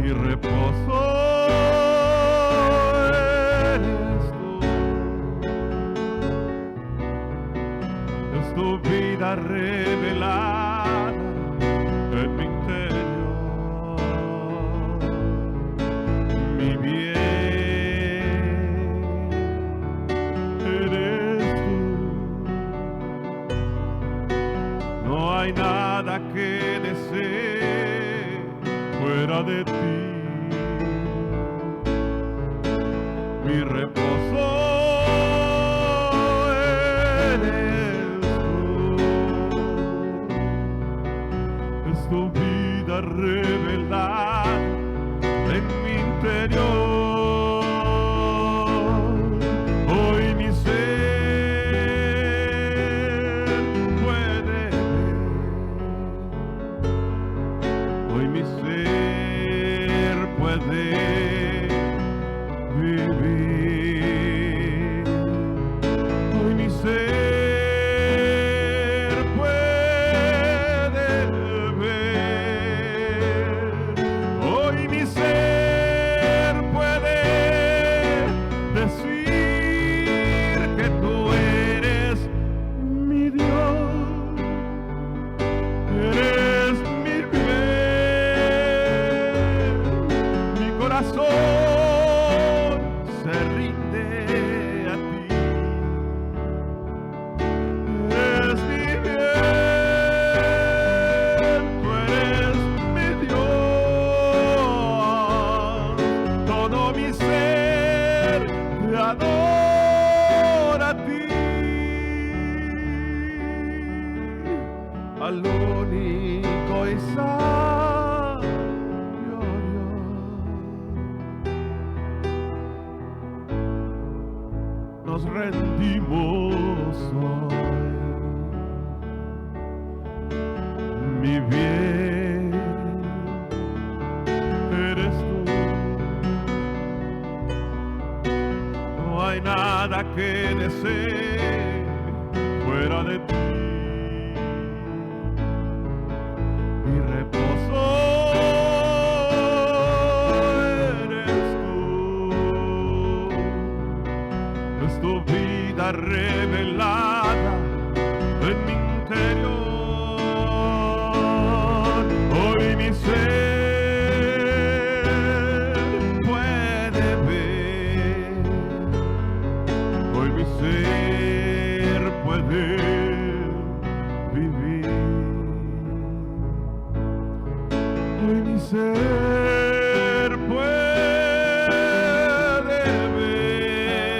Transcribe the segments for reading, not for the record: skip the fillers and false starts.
Mi reposo eres tú, es tu vida revelada en mi interior, mi bien eres tú. No hay nada que desee fuera de ti. Mi reposo eres tú, es tu vida revelada en mi interior. Hoy mi ser puede ver, hoy mi ser puede vivir. Hoy mi ser puede ver. Hoy mi ser puede decir que tú eres mi Dios. Eres mi bien. Mi corazón se rinde a ti. Eres mi bien, tú eres mi Dios. Todo mi ser te adora a ti. Al único y sabio Dios nos rendimos hoy. Mi bien eres tú. No hay nada que desee fuera de ti. Mi reposo eres tú, es tu vida revelada en mi interior. Hoy mi ser puede ver, hoy mi ser puede vivir. Hoy mi ser puede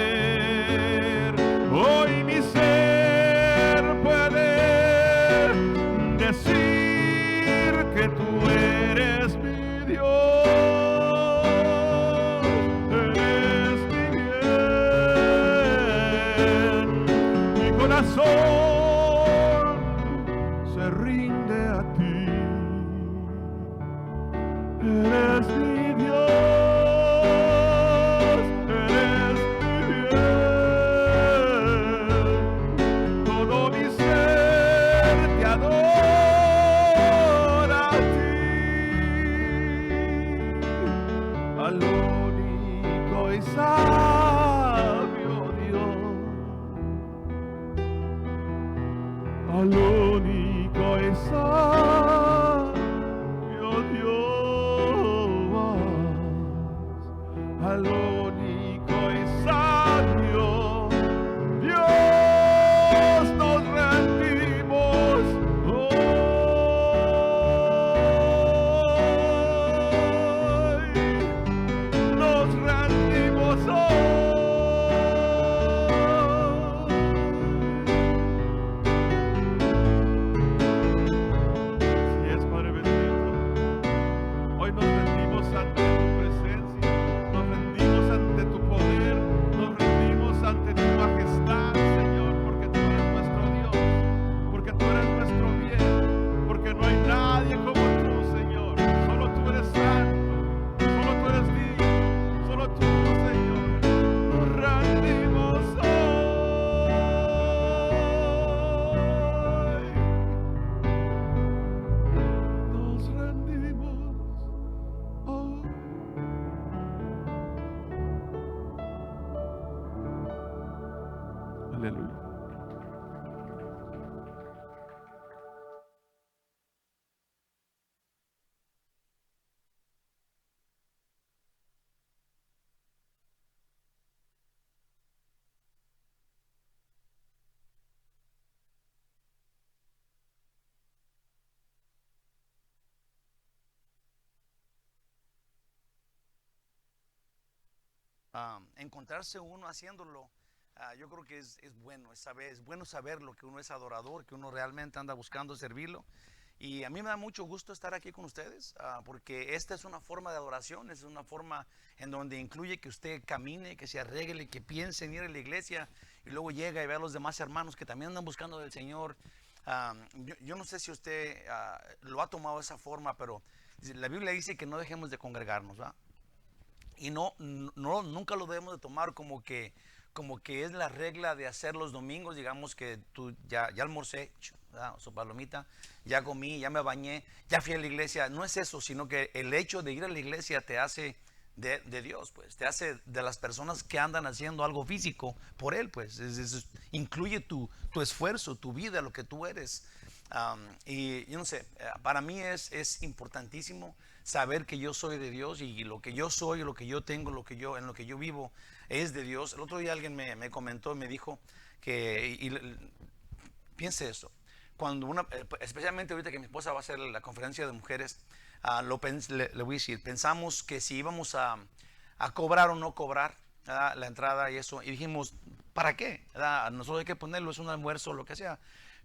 ver, hoy mi ser puede decir que tú eres mi Dios, eres mi bien. Mi corazón se rinde a ti. Eres mi Dios, eres mi bien. Todo mi ser te adora a ti. Al único y sabio Dios encontrarse uno haciéndolo, yo creo que es bueno, es bueno saber lo que uno es adorador, que uno realmente anda buscando servirlo. Y a mí me da mucho gusto estar aquí con ustedes, porque esta es una forma de adoración, es una forma en donde incluye que usted camine, que se arregle, que piense en ir a la iglesia y luego llega y ve a los demás hermanos que también andan buscando del Señor. Yo no sé si usted lo ha tomado de esa forma, pero la Biblia dice que no dejemos de congregarnos, ¿va? Y nunca lo debemos de tomar como que es la regla de hacer los domingos. Digamos que tú ya almorcé, su palomita, ya comí, ya me bañé, ya fui a la iglesia. No es eso, sino que el hecho de ir a la iglesia te hace de Dios, pues, te hace de las personas que andan haciendo algo físico por Él, pues, incluye tu esfuerzo, tu vida, lo que tú eres. Y yo no sé, para mí es importantísimo saber que yo soy de Dios y lo que yo soy, lo que yo tengo, en lo que yo vivo es de Dios. El otro día alguien me comentó, me dijo que, piense eso, cuando especialmente ahorita que mi esposa va a hacer la conferencia de mujeres, le voy a decir, pensamos que si íbamos a cobrar o no cobrar, ¿verdad?, la entrada y eso, y dijimos, ¿para qué? ¿Verdad? Nosotros hay que ponerlo, es un almuerzo o lo que sea.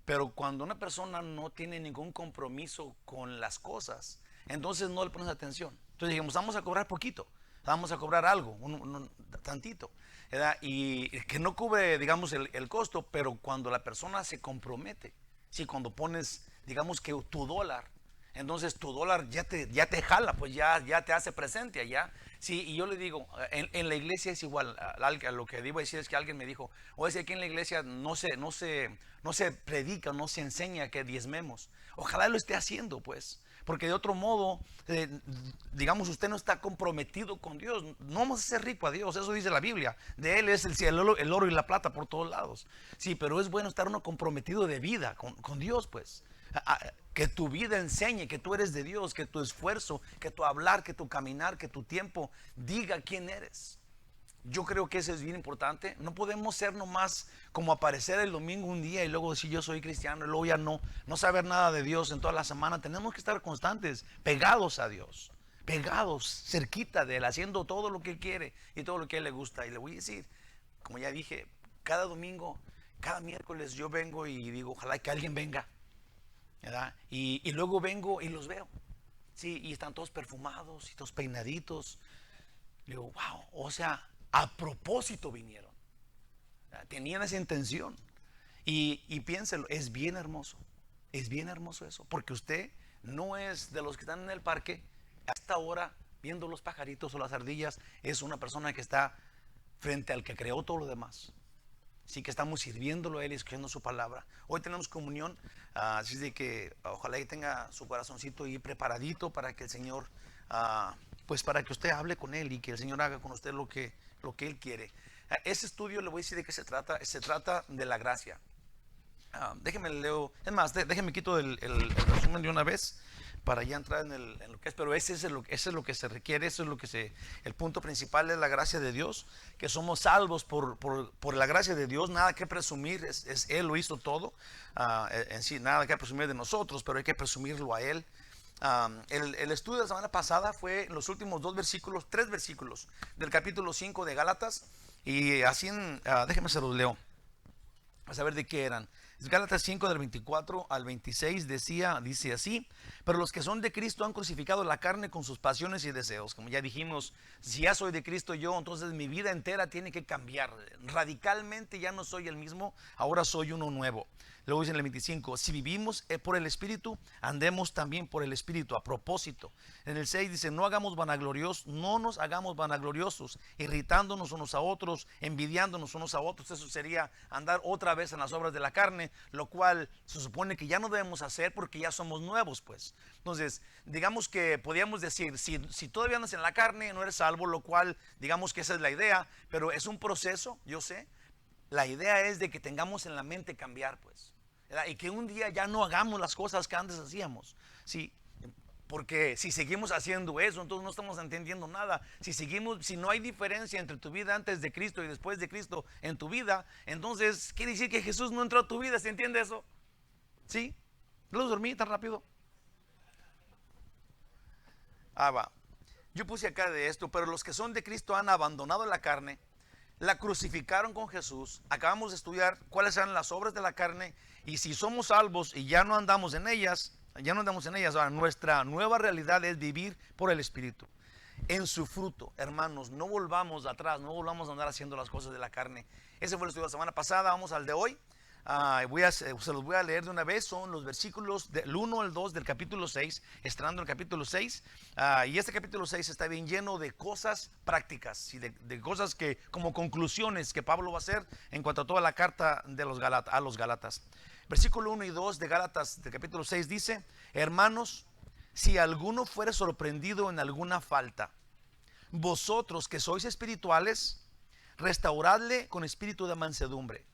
Pero cuando una persona no tiene ningún compromiso con las cosas, entonces no le pones atención. Entonces dijimos, vamos a cobrar poquito, vamos a cobrar algo, tantito, ¿verdad? Y que no cubre, digamos, el costo, pero cuando la persona se compromete, si cuando pones, digamos que tu dólar, entonces tu dólar ya te jala, pues ya te hace presente allá. Sí, y yo le digo, en la iglesia es igual. Lo que digo decir es que alguien me dijo, oye, si aquí en la iglesia no se predica, no se enseña que diezmemos. Ojalá lo esté haciendo, pues. Porque de otro modo, digamos, usted no está comprometido con Dios. No vamos a ser rico a Dios, eso dice la Biblia. De Él es el oro y la plata por todos lados. Sí, pero es bueno estar uno comprometido de vida con Dios, pues. Que tu vida enseñe que tú eres de Dios, que tu esfuerzo, que tu hablar, que tu caminar, que tu tiempo diga quién eres. Yo creo que eso es bien importante. No podemos ser nomás como aparecer el domingo un día y luego decir yo soy cristiano y luego ya no saber nada de Dios en toda la semana. Tenemos que estar constantes, pegados a Dios, pegados, cerquita de Él, haciendo todo lo que Él quiere y todo lo que a Él le gusta. Y le voy a decir, como ya dije, cada domingo, cada miércoles yo vengo y digo, ojalá que alguien venga, ¿verdad? Y luego vengo y los veo, sí, y están todos perfumados y todos peinaditos. Le digo, wow, o sea, a propósito vinieron, tenían esa intención. Y piénselo, es bien hermoso eso, porque usted no es de los que están en el parque hasta ahora viendo los pajaritos o las ardillas, es una persona que está frente al que creó todo lo demás. Sí, que estamos sirviéndolo a Él y escuchando su palabra. Hoy tenemos comunión, así de que ojalá que tenga su corazoncito ahí preparadito para que el Señor, pues para que usted hable con Él y que el Señor haga con usted lo que Él quiere. Este estudio le voy a decir de qué se trata. Se trata de la gracia. Déjeme leo, es más, déjeme quito el resumen de una vez para ya entrar en lo que es, pero ese es lo que se requiere, eso es lo que el punto principal es la gracia de Dios, que somos salvos por la gracia de Dios, nada que presumir, Él lo hizo todo, en sí, nada que presumir de nosotros, pero hay que presumirlo a Él. El estudio de la semana pasada fue en los últimos tres versículos del capítulo 5 de Gálatas, y así, déjeme se los leo, a saber de qué eran. Gálatas 5 del 24 al 26 dice así: pero los que son de Cristo han crucificado la carne con sus pasiones y deseos. Como ya dijimos, si ya soy de Cristo yo, entonces mi vida entera tiene que cambiar. Radicalmente ya no soy el mismo, ahora soy uno nuevo. Luego dice en el 25, si vivimos por el Espíritu, andemos también por el Espíritu. A propósito, en el 6 dice, no nos hagamos vanagloriosos, irritándonos unos a otros, envidiándonos unos a otros. Eso sería andar otra vez en las obras de la carne, lo cual se supone que ya no debemos hacer porque ya somos nuevos, pues. Entonces, digamos que podríamos decir, si todavía andas en la carne, no eres salvo, lo cual, digamos que esa es la idea, pero es un proceso, yo sé. La idea es de que tengamos en la mente cambiar, pues, ¿verdad? Y que un día ya no hagamos las cosas que antes hacíamos, ¿sí? Porque si seguimos haciendo eso, entonces no estamos entendiendo nada. Si no hay diferencia entre tu vida antes de Cristo y después de Cristo en tu vida, entonces quiere decir que Jesús no entró a tu vida. ¿Se entiende eso? ¿Sí? ¿No los dormí tan rápido? Va. Yo puse acá de esto, pero los que son de Cristo han abandonado la carne, la crucificaron con Jesús. Acabamos de estudiar cuáles eran las obras de la carne, y si somos salvos y ya no andamos en ellas, ahora nuestra nueva realidad es vivir por el Espíritu. En su fruto, hermanos, no volvamos atrás, no volvamos a andar haciendo las cosas de la carne. Ese fue el estudio de la semana pasada. Vamos al de hoy. Se los voy a leer de una vez. Son los versículos del 1 al 2 del capítulo 6, estrenando el capítulo 6. Y este capítulo 6 está bien lleno de cosas prácticas y de cosas que, como conclusiones que Pablo va a hacer en cuanto a toda la carta de a los Gálatas. Versículo 1 y 2 de Gálatas del capítulo 6 dice: hermanos, si alguno fuere sorprendido en alguna falta, vosotros que sois espirituales, restauradle con espíritu de mansedumbre,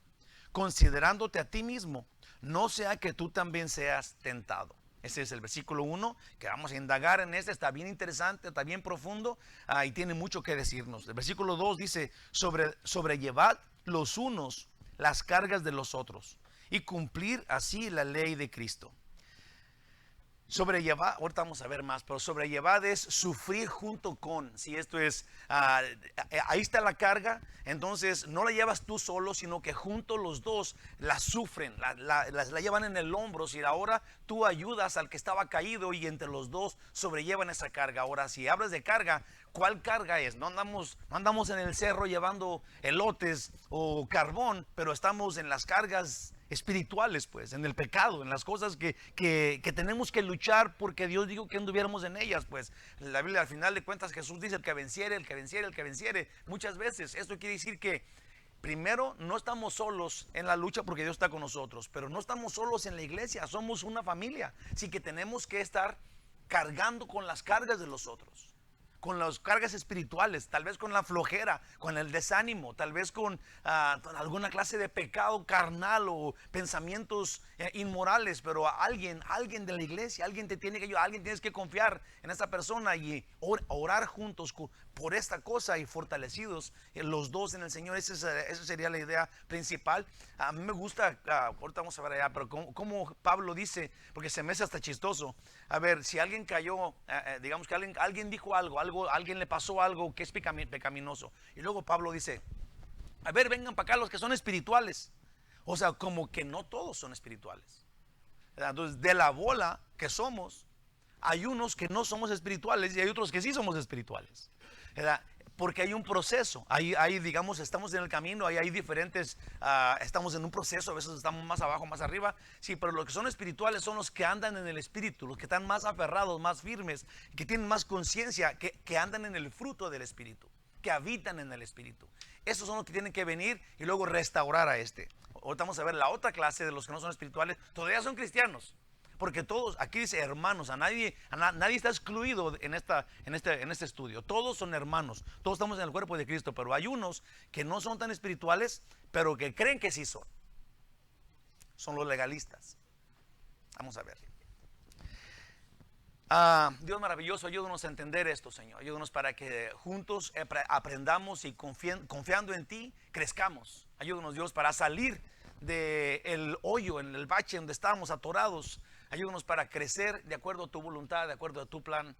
considerándote a ti mismo, no sea que tú también seas tentado. Ese es el versículo 1, que vamos a indagar en este. Está bien interesante, está bien profundo, y tiene mucho que decirnos. El versículo 2 dice: sobrellevad los unos las cargas de los otros, y cumplir así la ley de Cristo. Sobrellevar, ahorita vamos a ver más, pero sobrellevar es sufrir junto con. Si esto es, ahí está la carga, entonces no la llevas tú solo, sino que juntos los dos la sufren, la llevan en el hombro. Si ahora tú ayudas al que estaba caído y entre los dos sobrellevan esa carga. Ahora, si hablas de carga, ¿cuál carga es? No andamos en el cerro llevando elotes o carbón, pero estamos en las cargas espirituales, pues, en el pecado, en las cosas que tenemos que luchar, porque Dios dijo que anduviéramos en ellas. Pues la Biblia, al final de cuentas, Jesús dice: el que venciere, el que venciere, el que venciere. Muchas veces esto quiere decir que primero no estamos solos en la lucha, porque Dios está con nosotros, pero no estamos solos en la iglesia, somos una familia, así que tenemos que estar cargando con las cargas de los otros, con las cargas espirituales, tal vez con la flojera, con el desánimo, tal vez con alguna clase de pecado carnal o pensamientos inmorales, pero alguien de la iglesia, alguien te tiene que ayudar, alguien tienes que confiar en esa persona y orar juntos por esta cosa, y fortalecidos los dos en el Señor. Esa sería la idea principal. A mí me gusta, ahorita vamos a ver allá, pero como Pablo dice, porque se me hace hasta chistoso. A ver, si alguien cayó, digamos que alguien dijo algo, alguien le pasó algo que es pecaminoso, y luego Pablo dice: a ver, vengan para acá los que son espirituales. O sea, como que no todos son espirituales. Entonces, de la bola que somos, hay unos que no somos espirituales y hay otros que sí somos espirituales, ¿verdad? Porque hay un proceso, digamos, estamos en el camino, hay diferentes, estamos en un proceso, a veces estamos más abajo, más arriba, sí, pero los que son espirituales son los que andan en el Espíritu, los que están más aferrados, más firmes, que tienen más conciencia, que andan en el fruto del Espíritu, que habitan en el Espíritu. Esos son los que tienen que venir y luego restaurar a este. Ahorita vamos a ver la otra clase de los que no son espirituales, todavía son cristianos. Porque todos, aquí dice hermanos, nadie está excluido en este estudio. Todos son hermanos, todos estamos en el cuerpo de Cristo, pero hay unos que no son tan espirituales, pero que creen que sí son. Son los legalistas. Vamos a ver. Dios maravilloso, ayúdanos a entender esto, Señor. Ayúdanos para que juntos aprendamos y confiando en ti, crezcamos. Ayúdanos, Dios, para salir del hoyo, en el bache donde estábamos atorados. Ayúdanos para crecer de acuerdo a tu voluntad, de acuerdo a tu plan,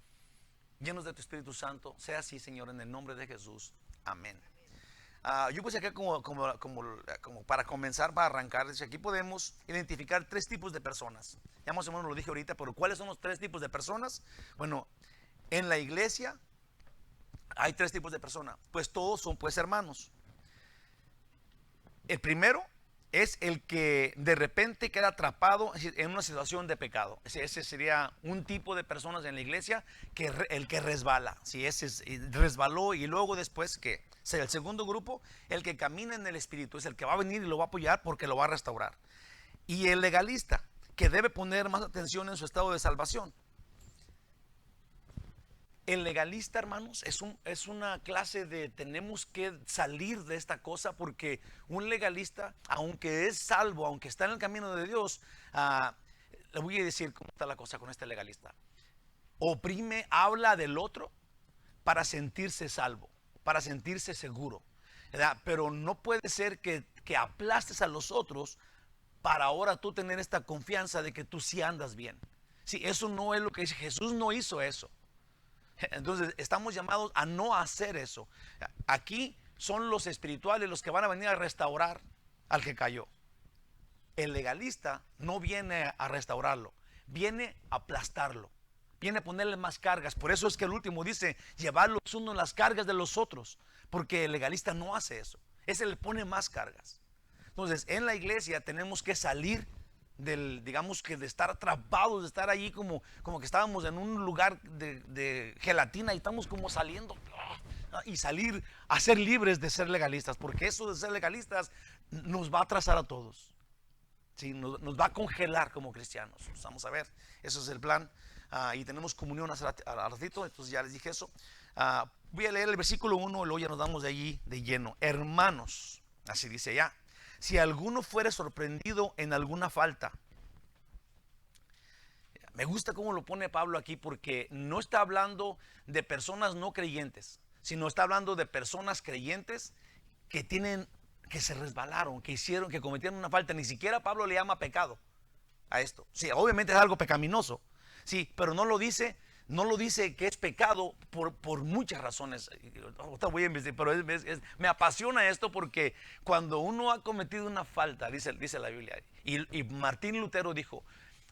llenos de tu Espíritu Santo. Sea así, Señor, en el nombre de Jesús. Amén. Yo puse acá como para comenzar, para arrancar. Aquí podemos identificar tres tipos de personas. Ya más o menos lo dije ahorita, pero ¿cuáles son los tres tipos de personas? Bueno, en la iglesia hay tres tipos de personas. Pues todos son pues hermanos. El primero es el que de repente queda atrapado en una situación de pecado. Ese sería un tipo de personas en la iglesia, el que resbala. Si ese resbaló, y luego después que será el segundo grupo, el que camina en el Espíritu, es el que va a venir y lo va a apoyar porque lo va a restaurar. Y el legalista, que debe poner más atención en su estado de salvación. El legalista, hermanos, es una clase de tenemos que salir de esta cosa, porque un legalista, aunque es salvo, aunque está en el camino de Dios, le voy a decir cómo está la cosa con este legalista. Oprime, habla del otro para sentirse salvo, para sentirse seguro, ¿verdad? Pero no puede ser que aplastes a los otros para ahora tú tener esta confianza de que tú sí andas bien. Sí, eso no es lo que dice. Jesús no hizo eso. Entonces estamos llamados a no hacer eso. Aquí son los espirituales los que van a venir a restaurar al que cayó. El legalista no viene a restaurarlo, viene a aplastarlo, viene a ponerle más cargas. Por eso es que el último dice, llevar los unos las cargas de los otros, porque el legalista no hace eso, ese le pone más cargas. Entonces en la iglesia tenemos que salir digamos que de estar atrapados, de estar allí como que estábamos en un lugar de gelatina y estamos como saliendo y salir a ser libres de ser legalistas, porque eso de ser legalistas nos va a atrasar a todos. Sí, nos va a congelar como cristianos. Vamos a ver, eso es el plan. Y tenemos comunión al ratito, entonces ya les dije eso. Voy a leer el versículo 1 y luego ya nos damos de allí de lleno. Hermanos, así dice ya, si alguno fuere sorprendido en alguna falta. Me gusta cómo lo pone Pablo aquí, porque no está hablando de personas no creyentes, sino está hablando de personas creyentes que se resbalaron, que cometieron una falta. Ni siquiera Pablo le llama pecado a esto. Sí, obviamente es algo pecaminoso, sí, pero no lo dice que es pecado por muchas razones. Voy a investigar, pero me apasiona esto porque cuando uno ha cometido una falta, dice la Biblia, y Martín Lutero dijo,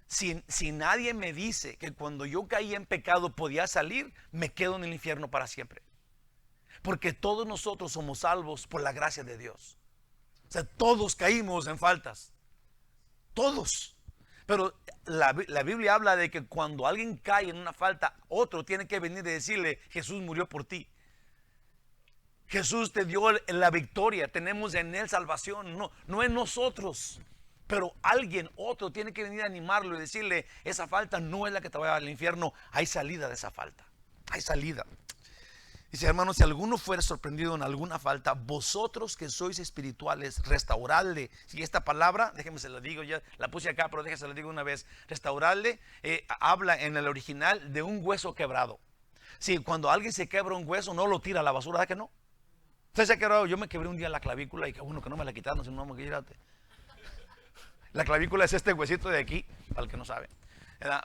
si nadie me dice que cuando yo caí en pecado podía salir, me quedo en el infierno para siempre. Porque todos nosotros somos salvos por la gracia de Dios. O sea, todos caímos en faltas. Todos. Pero la Biblia habla de que cuando alguien cae en una falta, otro tiene que venir y decirle, Jesús murió por ti. Jesús te dio la victoria. Tenemos en Él salvación. No en nosotros. Pero otro tiene que venir a animarlo y decirle, esa falta no es la que te va al infierno. Hay salida de esa falta. Hay salida. Dice, hermanos, si alguno fuera sorprendido en alguna falta, vosotros que sois espirituales, restauradle. Si esta palabra, déjenme se la digo, ya la puse acá, pero déjenme se la digo una vez. Restauradle habla en el original de un hueso quebrado. Si cuando alguien se quebra un hueso, no lo tira a la basura, ¿verdad que no? Usted se ha quebrado, yo me quebré un día la clavícula y que bueno que no me la quitaron, si no me quitaste. La clavícula es este huesito de aquí, para el que no sabe.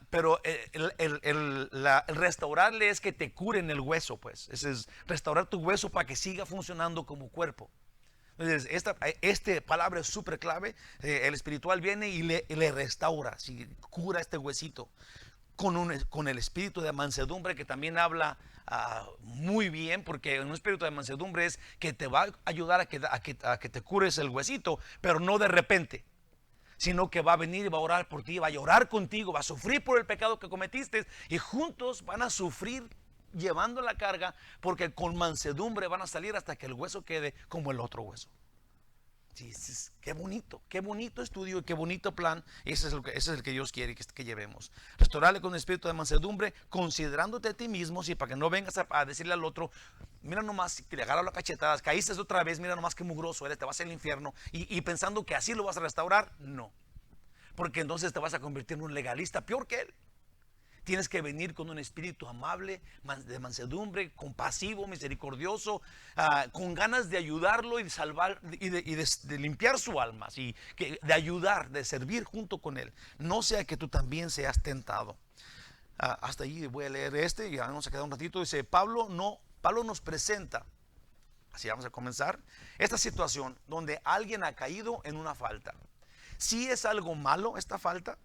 Pero el restaurarle es que te curen el hueso, pues. Es restaurar tu hueso para que siga funcionando como cuerpo. Entonces, esta palabra es súper clave. El espiritual viene y le restaura, cura este huesito. Con el espíritu de mansedumbre, que también habla muy bien, porque un espíritu de mansedumbre es que te va a ayudar a que te cures el huesito, pero no de repente, sino que va a venir y va a orar por ti, va a llorar contigo, va a sufrir por el pecado que cometiste y juntos van a sufrir llevando la carga, porque con mansedumbre van a salir hasta que el hueso quede como el otro hueso. Sí, qué bonito estudio, qué bonito plan. Ese es el que Dios quiere que llevemos. Restaurarle con espíritu de mansedumbre, considerándote a ti mismo, sí, para que no vengas a decirle al otro, mira nomás, que le agarra las cachetadas, caíste otra vez, mira nomás qué mugroso eres, te vas al infierno, y pensando que así lo vas a restaurar. No, porque entonces te vas a convertir en un legalista peor que él. Tienes que venir con un espíritu amable, de mansedumbre, compasivo, misericordioso, con ganas de ayudarlo y de salvar y de limpiar su alma, ¿sí? De ayudar, de servir junto con él. No sea que tú también seas tentado. Hasta ahí voy a leer y ya vamos a quedar un ratito. Dice, Pablo nos presenta, así vamos a comenzar, esta situación donde alguien ha caído en una falta. Sí es algo malo esta falta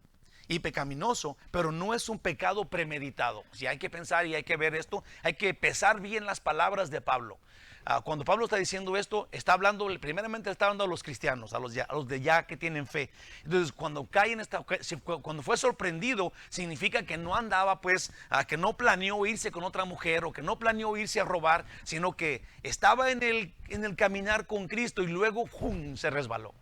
y pecaminoso, pero no es un pecado premeditado. Si hay que pensar y hay que ver esto, hay que pesar bien las palabras de Pablo. Cuando Pablo está diciendo esto, primeramente está hablando a los cristianos, a los de ya que tienen fe. Entonces, cuando cae cuando fue sorprendido, significa que no andaba, pues, que no planeó irse con otra mujer o que no planeó irse a robar, sino que estaba en el caminar con Cristo y luego ¡pum!, se resbaló.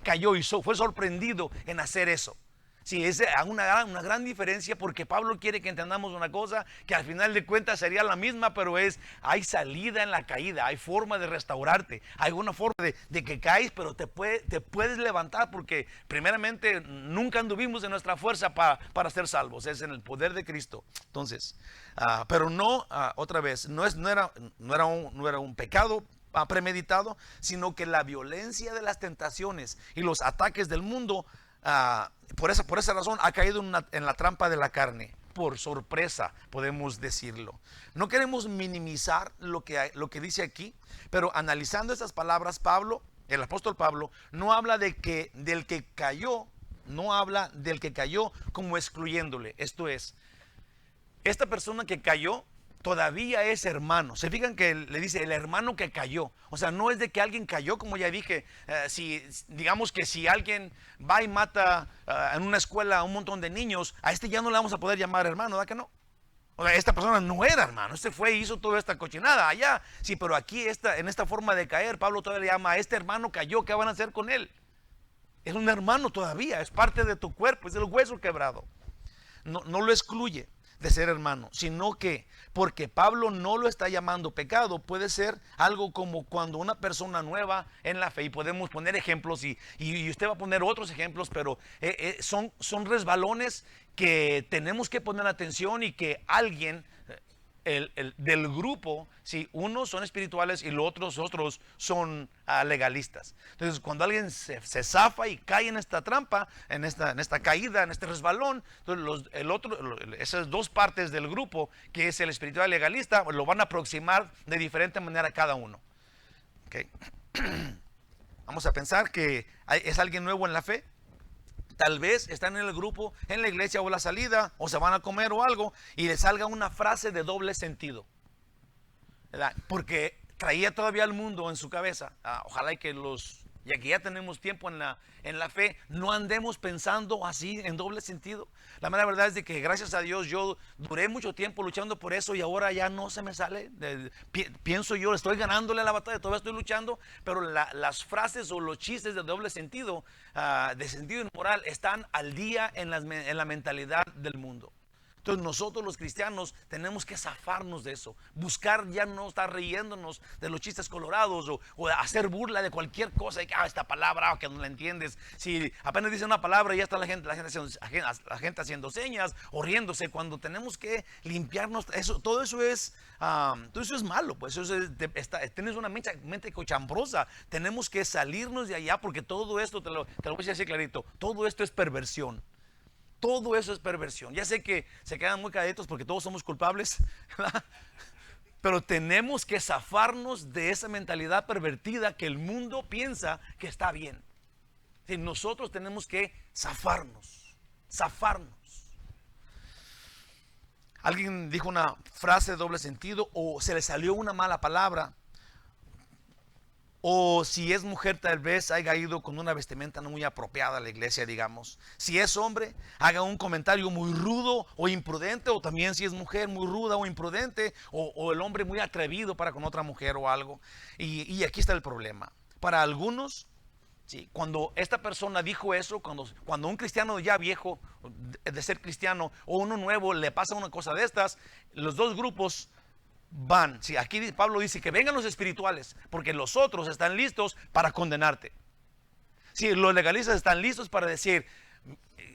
Cayó y fue sorprendido en hacer eso. Sí, es una gran diferencia, porque Pablo quiere que entendamos una cosa que al final de cuentas sería la misma, pero hay salida en la caída, hay forma de restaurarte, hay una forma de que caes, pero te puedes levantar, porque primeramente nunca anduvimos en nuestra fuerza para ser salvos, es en el poder de Cristo. Entonces, pero no, otra vez, no era un pecado premeditado, sino que la violencia de las tentaciones y los ataques del mundo, por esa razón ha caído en la trampa de la carne. por sorpresa, podemos decirlo. No queremos minimizar lo que dice aquí, pero analizando estas palabras, Pablo, el apóstol Pablo, no habla del que cayó, no habla del que cayó como excluyéndole. Esto es, esta persona que cayó todavía es hermano. Se fijan que le dice el hermano que cayó. O sea, no es de que alguien cayó, como ya dije. Digamos que si alguien va y mata en una escuela a un montón de niños, a este ya no le vamos a poder llamar hermano, ¿verdad que no? O sea, esta persona no era hermano, este fue y hizo toda esta cochinada allá. Sí, pero aquí en esta forma de caer, Pablo todavía le llama a este hermano cayó, ¿qué van a hacer con él? Es un hermano todavía, es parte de tu cuerpo, es el hueso quebrado. No lo excluye de ser hermano, sino que porque Pablo no lo está llamando pecado, puede ser algo como cuando una persona nueva en la fe, y podemos poner ejemplos y usted va a poner otros ejemplos, pero son resbalones que tenemos que poner atención y que alguien del grupo, si unos son espirituales y los otros son legalistas. Entonces, cuando alguien se zafa y cae en esta trampa, en esta caída, en este resbalón, entonces esas dos partes del grupo, que es el espiritual y legalista, lo van a aproximar de diferente manera cada uno. ¿Okay? Vamos a pensar que es alguien nuevo en la fe. Tal vez están en el grupo, en la iglesia o la salida, o se van a comer o algo, y le salga una frase de doble sentido, ¿verdad? Porque traía todavía al mundo en su cabeza. Ojalá ya que ya tenemos tiempo en la fe, no andemos pensando así en doble sentido. La mera verdad es de que gracias a Dios yo duré mucho tiempo luchando por eso y ahora ya no se me sale. Pienso yo, estoy ganándole la batalla, todavía estoy luchando, pero las frases o los chistes de doble sentido, de sentido inmoral, están al día en la mentalidad del mundo. Entonces nosotros los cristianos tenemos que zafarnos de eso, buscar ya no estar riéndonos de los chistes colorados o hacer burla de cualquier cosa, que esta palabra que no la entiendes. Si apenas dice una palabra ya está la gente haciendo señas o riéndose, cuando tenemos que limpiarnos, todo eso es malo, pues tienes una mente cochambrosa. Tenemos que salirnos de allá porque todo esto, te lo voy a decir así clarito, todo esto es perversión. Todo eso es perversión. Ya sé que se quedan muy calladitos porque todos somos culpables, ¿verdad? Pero tenemos que zafarnos de esa mentalidad pervertida que el mundo piensa que está bien. Sí, nosotros tenemos que zafarnos. Alguien dijo una frase de doble sentido, o se le salió una mala palabra, o si es mujer tal vez haya ido con una vestimenta no muy apropiada a la iglesia, digamos. Si es hombre, haga un comentario muy rudo o imprudente, o también si es mujer muy ruda o imprudente, o el hombre muy atrevido para con otra mujer o algo. Y aquí está el problema. Para algunos, sí, cuando esta persona dijo eso, cuando un cristiano ya viejo de ser cristiano o uno nuevo le pasa una cosa de estas, los dos grupos van. Sí, aquí Pablo dice que vengan los espirituales, porque los otros están listos para condenarte. Sí, los legalistas están listos para decir,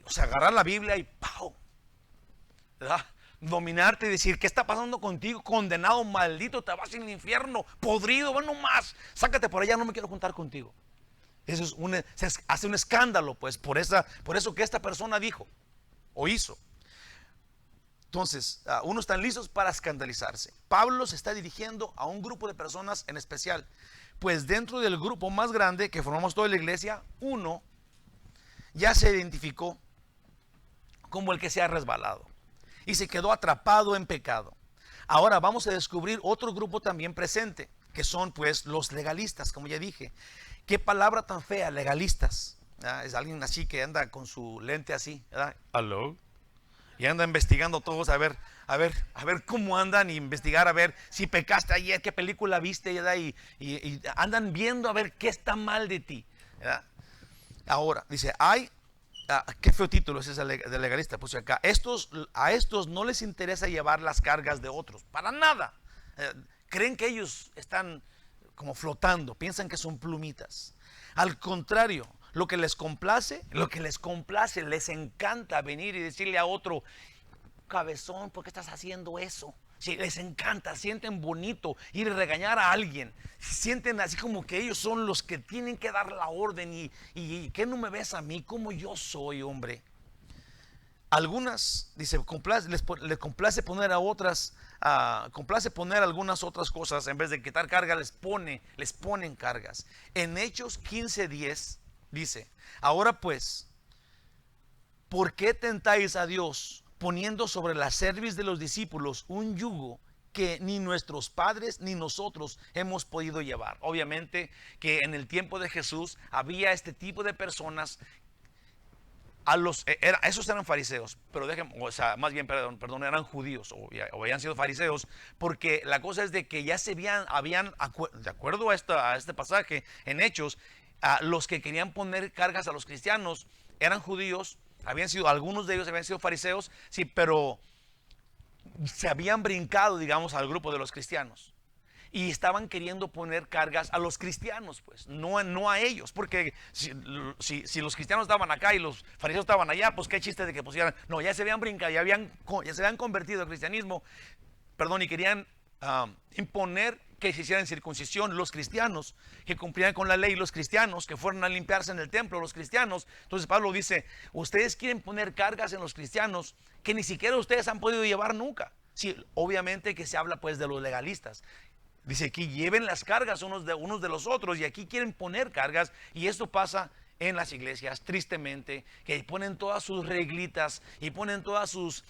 o sea, agarrar la Biblia y ¡pau! ¿Verdad? Dominarte y decir, ¿qué está pasando contigo? Condenado, maldito, te vas al infierno, podrido, bueno más, sácate por allá, no me quiero juntar contigo. Eso se hace un escándalo, pues, por eso que esta persona dijo o hizo. Entonces, unos están listos para escandalizarse. Pablo se está dirigiendo a un grupo de personas en especial, pues dentro del grupo más grande que formamos toda la iglesia, uno ya se identificó como el que se ha resbalado y se quedó atrapado en pecado. Ahora vamos a descubrir otro grupo también presente, que son pues los legalistas, como ya dije. Qué palabra tan fea, legalistas. Es alguien así que anda con su lente así, ¿verdad? ¿Aló? Y anda investigando todos a ver cómo andan, y investigar a ver si pecaste ayer, qué película viste, ¿verdad? Y andan viendo a ver qué está mal de ti, ¿verdad? Ahora, dice, qué feo título es ese de legalista, puse acá. A estos no les interesa llevar las cargas de otros, para nada. Creen que ellos están como flotando, piensan que son plumitas. Al contrario, lo que les complace, les encanta venir y decirle a otro, cabezón, ¿por qué estás haciendo eso? Sí, les encanta, sienten bonito ir a regañar a alguien, sienten así como que ellos son los que tienen que dar la orden y ¿qué no me ves a mí? ¿Cómo yo soy, hombre? Algunas, dice, les complace poner a otras, complace poner algunas otras cosas, en vez de quitar cargas, les ponen cargas. En Hechos 15:10 dice: ahora pues, ¿por qué tentáis a Dios poniendo sobre la cerviz de los discípulos un yugo que ni nuestros padres ni nosotros hemos podido llevar? Obviamente que en el tiempo de Jesús había este tipo de personas. Esos eran fariseos, pero o sea, más bien, perdón, eran judíos o habían sido fariseos, porque la cosa es de que ya de acuerdo a este pasaje en Hechos, los que querían poner cargas a los cristianos eran judíos, algunos de ellos habían sido fariseos, sí, pero se habían brincado, digamos, al grupo de los cristianos. Y estaban queriendo poner cargas a los cristianos, pues, no a ellos, porque si los cristianos estaban acá y los fariseos estaban allá, pues qué chiste de que pusieran. No, ya se habían brincado, ya se habían convertido al cristianismo, perdón, y querían imponer que se hicieran circuncisión los cristianos, que cumplieran con la ley los cristianos, que fueran a limpiarse en el templo los cristianos. Entonces Pablo dice: ustedes quieren poner cargas en los cristianos que ni siquiera ustedes han podido llevar nunca. Sí, obviamente que se habla pues de los legalistas. Dice aquí: lleven las cargas unos de los otros, y aquí quieren poner cargas, y esto pasa en las iglesias, tristemente, que ponen todas sus reglitas y ponen todas sus...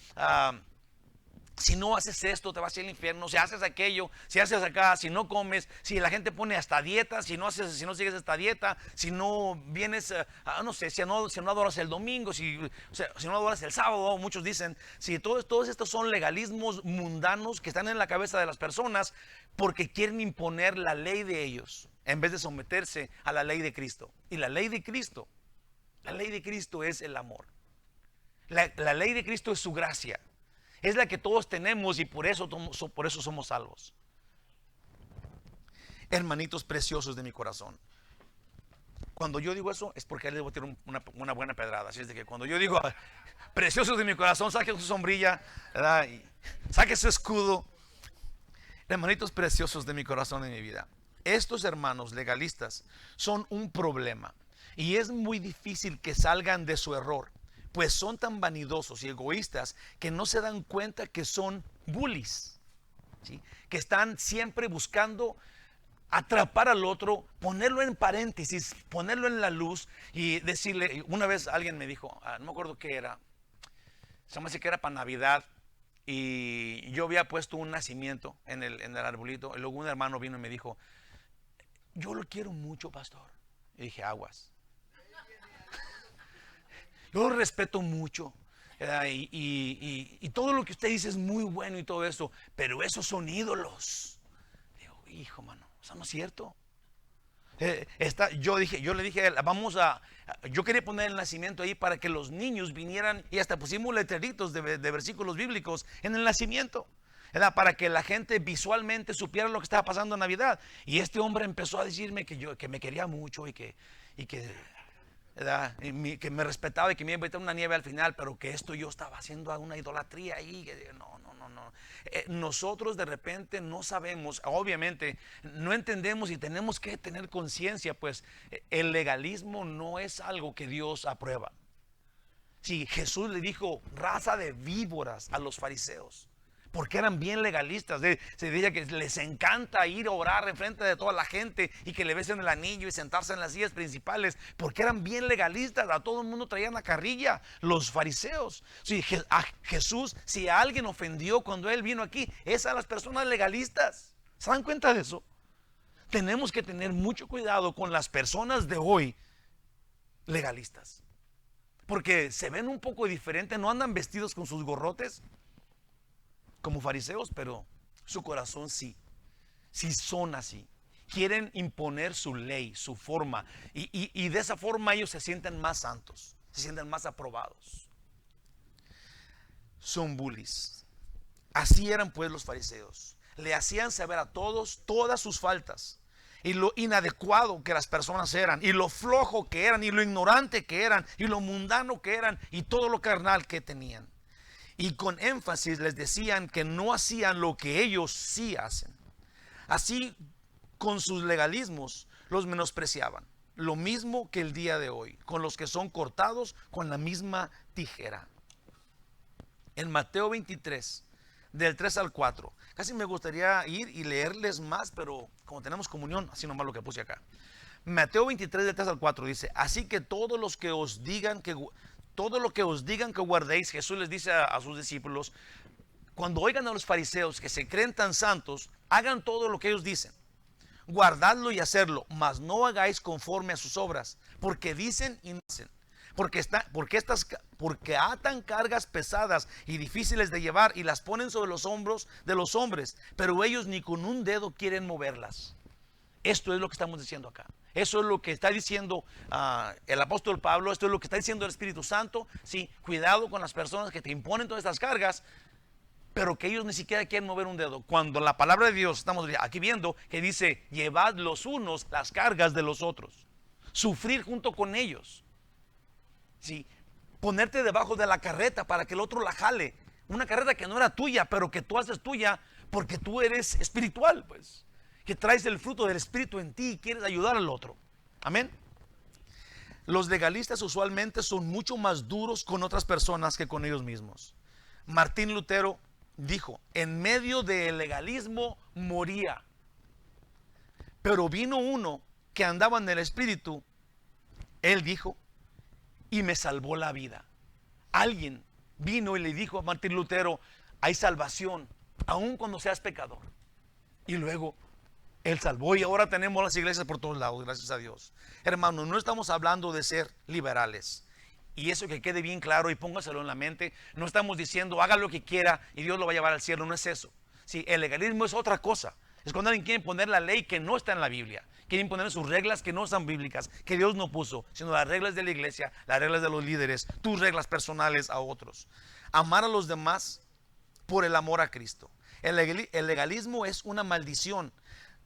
si no haces esto te vas al infierno, si haces aquello, si haces acá, si no comes, si la gente pone hasta dieta, si no sigues esta dieta, si no vienes, no sé, si no adoras el domingo, si no adoras el sábado, muchos dicen, si todos estos son legalismos mundanos que están en la cabeza de las personas porque quieren imponer la ley de ellos en vez de someterse a la ley de Cristo. Y la ley de Cristo es el amor. La ley de Cristo es su gracia. Es la que todos tenemos, y por eso somos salvos. Hermanitos preciosos de mi corazón, cuando yo digo eso es porque les voy a tirar una buena pedrada. Así es de que cuando yo digo preciosos de mi corazón, saque su sombrilla, ¿verdad? Y saque su escudo. Hermanitos preciosos de mi corazón y de mi vida, estos hermanos legalistas son un problema, y es muy difícil que salgan de su error, pues son tan vanidosos y egoístas que no se dan cuenta que son bullies, ¿sí? Que están siempre buscando atrapar al otro, ponerlo en paréntesis, ponerlo en la luz y decirle. Una vez alguien me dijo, no me acuerdo qué era, se me hace que era para Navidad, y yo había puesto un nacimiento en el arbolito, y luego un hermano vino y me dijo: yo lo quiero mucho, pastor. Y dije: aguas. Yo lo respeto mucho, y todo lo que usted dice es muy bueno y todo eso, pero esos son ídolos. Digo: hijo, mano, eso no es cierto. Yo le dije a él: yo quería poner el nacimiento ahí para que los niños vinieran, y hasta pusimos letreritos de versículos bíblicos en el nacimiento, ¿verdad? Para que la gente visualmente supiera lo que estaba pasando en Navidad. Y este hombre empezó a decirme que me quería mucho y que ¿verdad? Que me respetaba y que me iba a invitar una nieve al final, pero que esto yo estaba haciendo una idolatría ahí. No. Nosotros de repente no sabemos, obviamente no entendemos, y tenemos que tener conciencia, pues el legalismo no es algo que Dios aprueba. Si Jesús le dijo raza de víboras a los fariseos, porque eran bien legalistas. Se dice que les encanta ir a orar en frente de toda la gente y que le besen el anillo y sentarse en las sillas principales, porque eran bien legalistas. A todo el mundo traían la carrilla los fariseos. A Jesús, si a alguien ofendió cuando él vino aquí, es a las personas legalistas. ¿Se dan cuenta de eso? Tenemos que tener mucho cuidado con las personas de hoy legalistas, porque se ven un poco diferentes, no andan vestidos con sus gorrotes como fariseos, pero su corazón sí son así. Quieren imponer su ley, su forma, y de esa forma ellos se sienten más santos, se sienten más aprobados. Son bullies. Así eran pues los fariseos. Le hacían saber a todos todas sus faltas, y lo inadecuado que las personas eran, y lo flojo que eran, y lo ignorante que eran, y lo mundano que eran, y todo lo carnal que tenían. Y con énfasis les decían que no hacían lo que ellos sí hacen. Así, con sus legalismos los menospreciaban. Lo mismo que el día de hoy, con los que son cortados con la misma tijera. en Mateo 23, del 3 al 4. Casi me gustaría ir y leerles más, pero como tenemos comunión, así nomás lo que puse acá. Mateo 23, del 3 al 4 dice: así que todo lo que os digan que guardéis, Jesús les dice a sus discípulos, cuando oigan a los fariseos que se creen tan santos, hagan todo lo que ellos dicen. Guardadlo y hacerlo, mas no hagáis conforme a sus obras, porque dicen y no hacen. Porque atan cargas pesadas y difíciles de llevar y las ponen sobre los hombros de los hombres, pero ellos ni con un dedo quieren moverlas. Esto es lo que estamos diciendo acá. Eso es lo que está diciendo el apóstol Pablo. Esto es lo que está diciendo el Espíritu Santo. Sí, cuidado con las personas que te imponen todas estas cargas, pero que ellos ni siquiera quieren mover un dedo. Cuando la palabra de Dios, estamos aquí viendo que dice: llevad los unos las cargas de los otros, sufrir junto con ellos, ¿sí? Ponerte debajo de la carreta para que el otro la jale. Una carreta que no era tuya, pero que tú haces tuya porque tú eres espiritual, pues, que traes el fruto del Espíritu en ti y quieres ayudar al otro. Amén. Los legalistas usualmente son mucho más duros con otras personas que con ellos mismos. Martín Lutero dijo: en medio del legalismo moría, pero vino uno que andaba en el Espíritu, él dijo, y me salvó la vida. Alguien vino y le dijo a Martín Lutero: hay salvación aun cuando seas pecador. Y luego él salvó, y ahora tenemos las iglesias por todos lados, gracias a Dios. Hermanos, no estamos hablando de ser liberales. Y eso que quede bien claro y póngaselo en la mente. No estamos diciendo haga lo que quiera y Dios lo va a llevar al cielo. No es eso. Sí, el legalismo es otra cosa. Es cuando alguien quiere poner la ley que no está en la Biblia. Quieren poner sus reglas que no son bíblicas, que Dios no puso, sino las reglas de la iglesia, las reglas de los líderes, tus reglas personales a otros. Amar a los demás por el amor a Cristo. El legalismo es una maldición.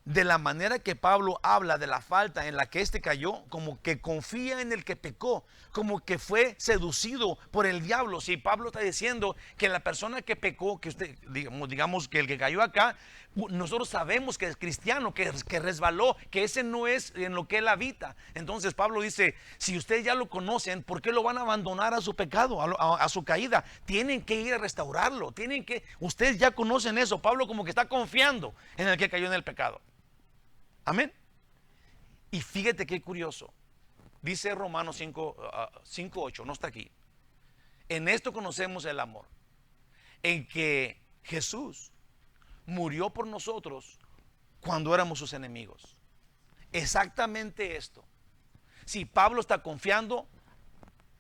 De la manera que Pablo habla de la falta en la que éste cayó, como que confía en el que pecó, como que fue seducido por el diablo. Si Pablo está diciendo que la persona que pecó, que usted, digamos que el que cayó acá, nosotros sabemos que es cristiano, que resbaló, que ese no es en lo que él habita. Entonces Pablo dice: si ustedes ya lo conocen, ¿por qué lo van a abandonar a su pecado, a su caída? Tienen que ir a restaurarlo, ustedes ya conocen eso. Pablo como que está confiando en el que cayó en el pecado. Amén. Y fíjate qué curioso. Dice Romanos 5:8, no está aquí. En esto conocemos el amor, en que Jesús murió por nosotros cuando éramos sus enemigos. Exactamente esto. Si Pablo está confiando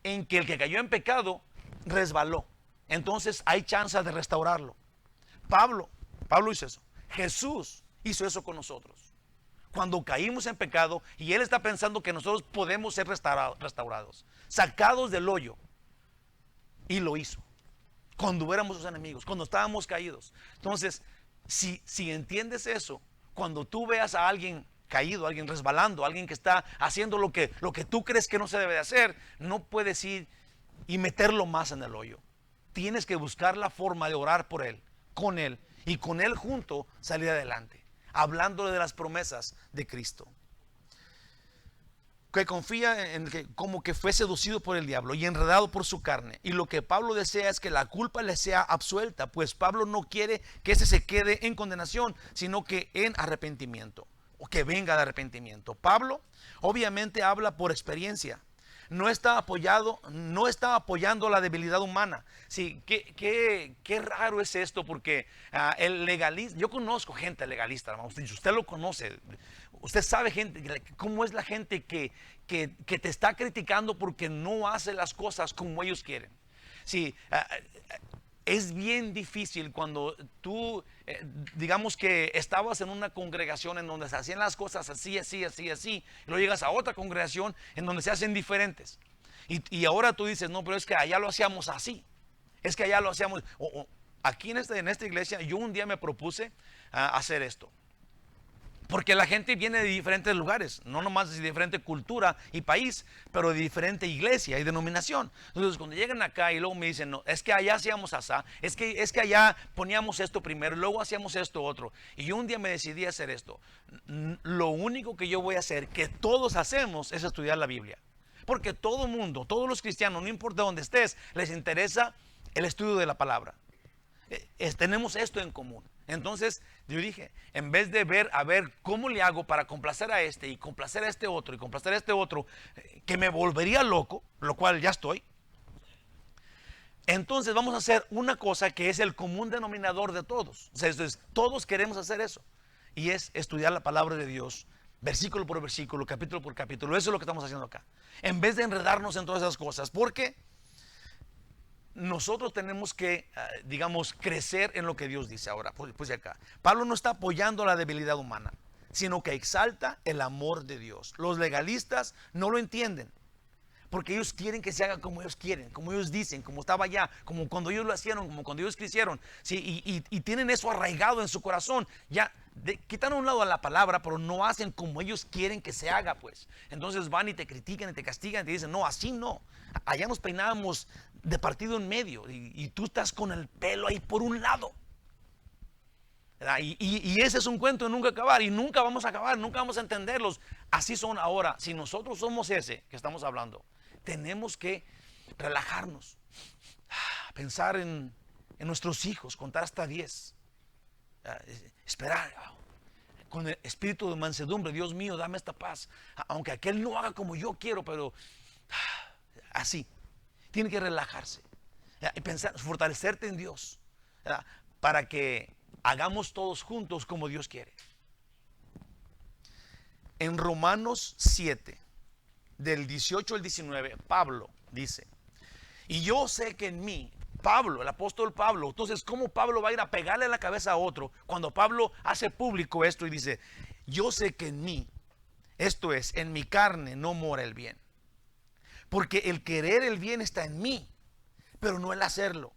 en que el que cayó en pecado resbaló, entonces hay chance de restaurarlo. Pablo hizo eso. Jesús hizo eso con nosotros cuando caímos en pecado, y él está pensando que nosotros podemos ser restaurados, sacados del hoyo, y lo hizo cuando éramos sus enemigos, cuando estábamos caídos. Entonces, si entiendes eso, cuando tú veas a alguien caído, alguien resbalando, alguien que está haciendo lo que tú crees que no se debe de hacer, no puedes ir y meterlo más en el hoyo. Tienes que buscar la forma de orar por él, y con él junto salir adelante, hablándole de las promesas de Cristo. Que confía en que como que fue seducido por el diablo y enredado por su carne. Y lo que Pablo desea es que la culpa le sea absuelta, pues Pablo no quiere que ese se quede en condenación, sino que en arrepentimiento, o que venga de arrepentimiento. Pablo obviamente habla por experiencia. No está apoyando la debilidad humana. Sí, qué raro es esto, porque el legalismo, yo conozco gente legalista, hermano. Usted lo conoce. Usted sabe cómo es la gente que te está criticando porque no hace las cosas como ellos quieren. Sí, es bien difícil cuando tú, digamos que estabas en una congregación en donde se hacían las cosas así, y luego llegas a otra congregación en donde se hacen diferentes. Y ahora tú dices: no, pero es que allá lo hacíamos así. Es que allá lo hacíamos. Aquí en esta iglesia, yo un día me propuse hacer esto. Porque la gente viene de diferentes lugares, no nomás de diferente cultura y país, pero de diferente iglesia y denominación. Entonces cuando llegan acá y luego me dicen: no, es que allá hacíamos asá, es que allá poníamos esto primero, luego hacíamos esto otro. Y yo un día me decidí a hacer esto. Lo único que yo voy a hacer, que todos hacemos, es estudiar la Biblia. Porque todo mundo, todos los cristianos, no importa dónde estés, les interesa el estudio de la palabra. Tenemos esto en común. Entonces yo dije, en vez de ver a ver cómo le hago para complacer a este y complacer a este otro y complacer a este otro, que me volvería loco, lo cual ya estoy. Entonces vamos a hacer una cosa que es el común denominador de todos. O sea, entonces, todos queremos hacer eso. Y es estudiar la palabra de Dios, versículo por versículo, capítulo por capítulo. Eso es lo que estamos haciendo acá. En vez de enredarnos en todas esas cosas. Porque nosotros tenemos que, digamos, crecer en lo que Dios dice. Ahora, pues de acá. Pablo no está apoyando la debilidad humana, sino que exalta el amor de Dios. Los legalistas no lo entienden, porque ellos quieren que se haga como ellos quieren, como ellos dicen, como estaba allá, como cuando ellos lo hicieron, como cuando ellos quisieron. ¿Sí? Y tienen eso arraigado en su corazón. Ya quitan a un lado a la palabra, pero no hacen como ellos quieren que se haga, pues. Entonces van y te critican y te castigan y te dicen, no, así no. Allá nos peinábamos de partido en medio y tú estás con el pelo ahí por un lado. Y ese es un cuento de nunca acabar, y nunca vamos a acabar, nunca vamos a entenderlos. Así son ahora. Si nosotros somos ese que estamos hablando, tenemos que relajarnos, pensar en nuestros hijos, contar hasta 10, esperar con el espíritu de mansedumbre. Dios mío, dame esta paz, aunque aquel no haga como yo quiero, pero así. Tiene que relajarse y pensar, fortalecerte en Dios, para que hagamos todos juntos como Dios quiere. En Romanos 7, del 18 al 19, Pablo dice, y yo sé que en mí, Pablo, el apóstol Pablo, entonces, ¿cómo Pablo va a ir a pegarle la cabeza a otro cuando Pablo hace público esto y dice, yo sé que en mí, esto es, en mi carne no mora el bien? Porque el querer el bien está en mí, pero no el hacerlo.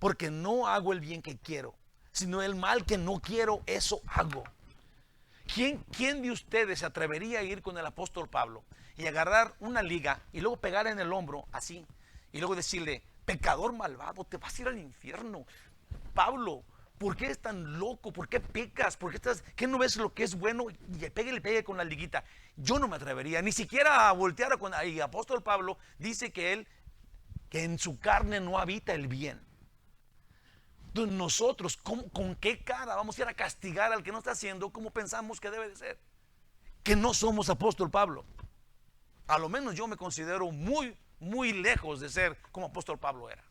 Porque no hago el bien que quiero, sino el mal que no quiero, eso hago. ¿Quién de ustedes se atrevería a ir con el apóstol Pablo y agarrar una liga y luego pegar en el hombro así y luego decirle, pecador malvado, te vas a ir al infierno? Pablo, ¿por qué eres tan loco? ¿Por qué pecas? ¿Qué no ves lo que es bueno? Y le pegue con la liguita. Yo no me atrevería ni siquiera a voltear con el apóstol Pablo. Dice que en su carne no habita el bien. Entonces nosotros, ¿con qué cara vamos a ir a castigar al que no está haciendo como pensamos que debe de ser? Que no somos apóstol Pablo. A lo menos yo me considero muy, muy lejos de ser como apóstol Pablo era.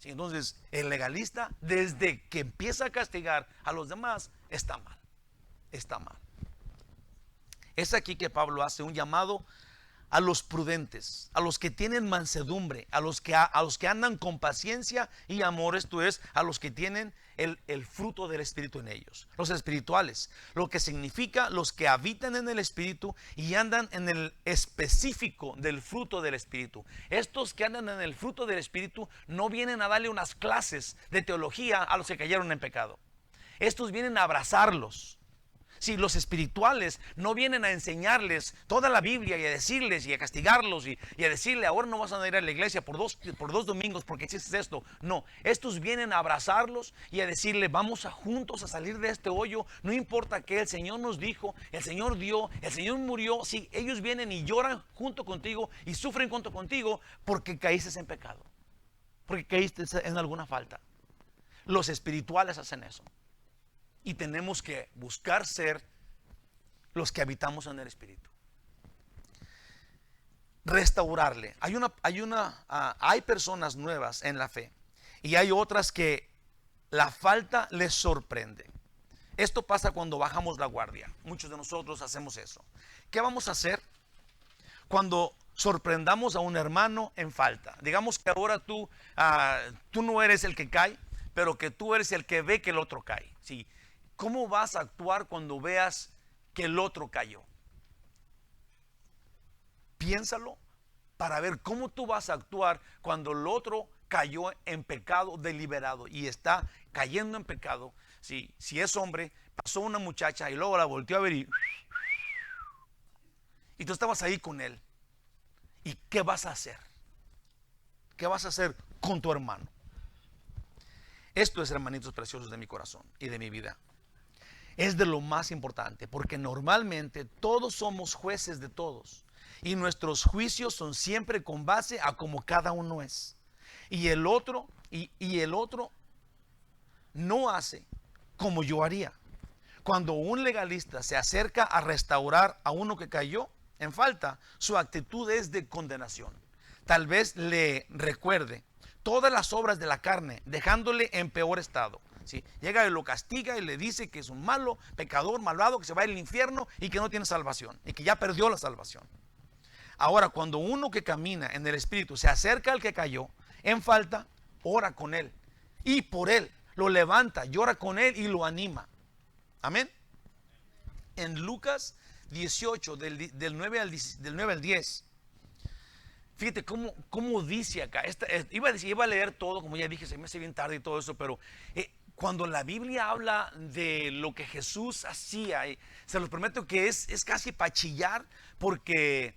Sí, entonces el legalista, desde que empieza a castigar a los demás, está mal. Está mal. Es aquí que Pablo hace un llamado a los prudentes, a los que tienen mansedumbre, a los que andan con paciencia y amor. Esto es, a los que tienen el fruto del Espíritu en ellos, los espirituales, lo que significa los que habitan en el Espíritu y andan en el específico del fruto del Espíritu. Estos que andan en el fruto del Espíritu no vienen a darle unas clases de teología a los que cayeron en pecado. Estos vienen a abrazarlos. Si los espirituales no vienen a enseñarles toda la Biblia y a decirles y a castigarlos y a decirle, ahora no vas a ir a la iglesia por dos domingos porque hiciste esto. No, estos vienen a abrazarlos y a decirle, vamos juntos a salir de este hoyo. No importa que el Señor nos dijo, el Señor dio, el Señor murió. Sí, ellos vienen y lloran junto contigo y sufren junto contigo porque caíste en pecado, porque caíste en alguna falta. Los espirituales hacen eso. Y tenemos que buscar ser los que habitamos en el Espíritu. Restaurarle. Hay personas nuevas en la fe y hay otras que la falta les sorprende. Esto pasa cuando bajamos la guardia. Muchos de nosotros hacemos eso. ¿Qué vamos a hacer cuando sorprendamos a un hermano en falta? Digamos que ahora tú no eres el que cae, pero que tú eres el que ve que el otro cae. Sí. ¿Cómo vas a actuar cuando veas que el otro cayó? Piénsalo para ver cómo tú vas a actuar cuando el otro cayó en pecado deliberado y está cayendo en pecado. Si es hombre, pasó una muchacha y luego la volteó a ver y tú estabas ahí con él. ¿Y qué vas a hacer? ¿Qué vas a hacer con tu hermano? Esto es, hermanitos preciosos de mi corazón y de mi vida. Es de lo más importante, porque normalmente todos somos jueces de todos y nuestros juicios son siempre con base a como cada uno es. y el otro, y el otro no hace como yo haría. Cuando un legalista se acerca a restaurar a uno que cayó en falta, su actitud es de condenación. Tal vez le recuerde todas las obras de la carne, dejándole en peor estado. ¿Sí? Llega y lo castiga y le dice que es un malo, pecador, malvado, que se va al infierno y que no tiene salvación y que ya perdió la salvación. Ahora, cuando uno que camina en el Espíritu se acerca al que cayó en falta, ora con él y por él, lo levanta, llora con él y lo anima. Amén. En Lucas 18, del 9 al 10, fíjate cómo dice acá. Iba a leer todo, como ya dije, se me hace bien tarde y todo eso, pero cuando la Biblia habla de lo que Jesús hacía, se los prometo que es casi para chillar, porque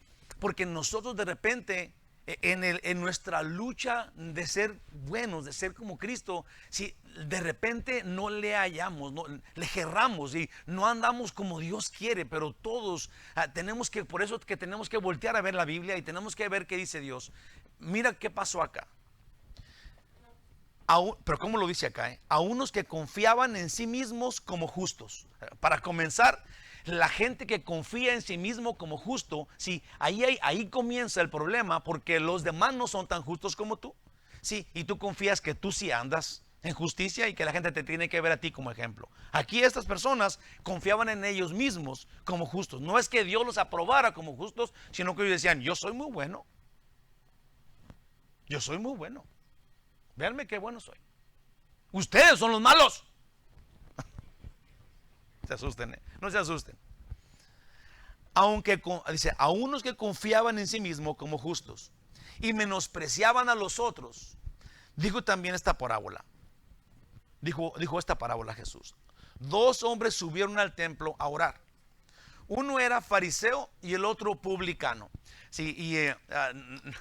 nosotros de repente, en nuestra lucha de ser buenos, de ser como Cristo, si de repente no le hallamos, no, le gerramos y no andamos como Dios quiere, pero todos tenemos que, por eso que tenemos que voltear a ver la Biblia y tenemos que ver qué dice Dios. Mira qué pasó acá. Pero ¿cómo lo dice acá? A unos que confiaban en sí mismos como justos. Para comenzar, la gente que confía en sí mismo como justo, sí, ahí comienza el problema, porque los demás no son tan justos como tú. Sí, y tú confías que tú sí andas en justicia y que la gente te tiene que ver a ti como ejemplo. Aquí estas personas confiaban en ellos mismos como justos. No es que Dios los aprobara como justos, sino que ellos decían, yo soy muy bueno. Yo soy muy bueno. Véanme qué bueno soy. Ustedes son los malos. Se asusten, no se asusten. Dice, a unos que confiaban en sí mismos como justos y menospreciaban a los otros, dijo también esta parábola. Dijo esta parábola Jesús. Dos hombres subieron al templo a orar. Uno era fariseo y el otro publicano. Sí, y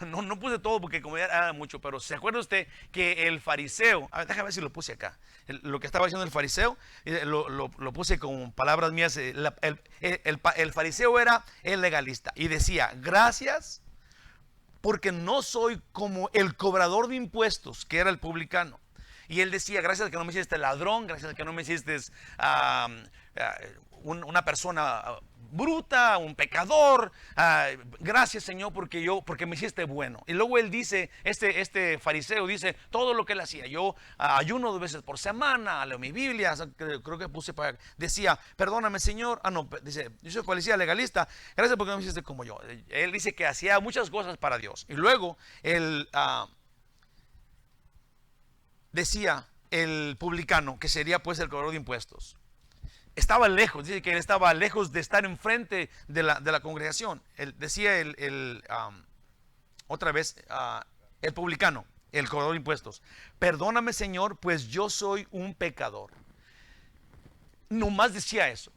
no puse todo porque como ya era mucho, pero ¿se acuerda usted que el fariseo, déjame ver si lo puse acá, lo que estaba diciendo el fariseo, lo puse con palabras mías, el fariseo era el legalista y decía, gracias porque no soy como el cobrador de impuestos, que era el publicano. Y él decía, gracias que no me hiciste ladrón, gracias que no me hiciste una persona bruta, un pecador, gracias Señor porque me hiciste bueno. Y luego él dice, este fariseo dice todo lo que él hacía. Yo ayuno 2 veces por semana, leo mi Biblia, creo que puse decía, perdóname Señor, dice, yo soy policía legalista, gracias porque no me hiciste como yo. Él dice que hacía muchas cosas para Dios. Y luego él decía, el publicano, que sería pues el cobrador de impuestos, estaba lejos, dice que él estaba lejos de estar enfrente de la congregación. Él decía otra vez, el publicano, el cobrador de impuestos, perdóname Señor, pues yo soy un pecador. Nomás decía eso.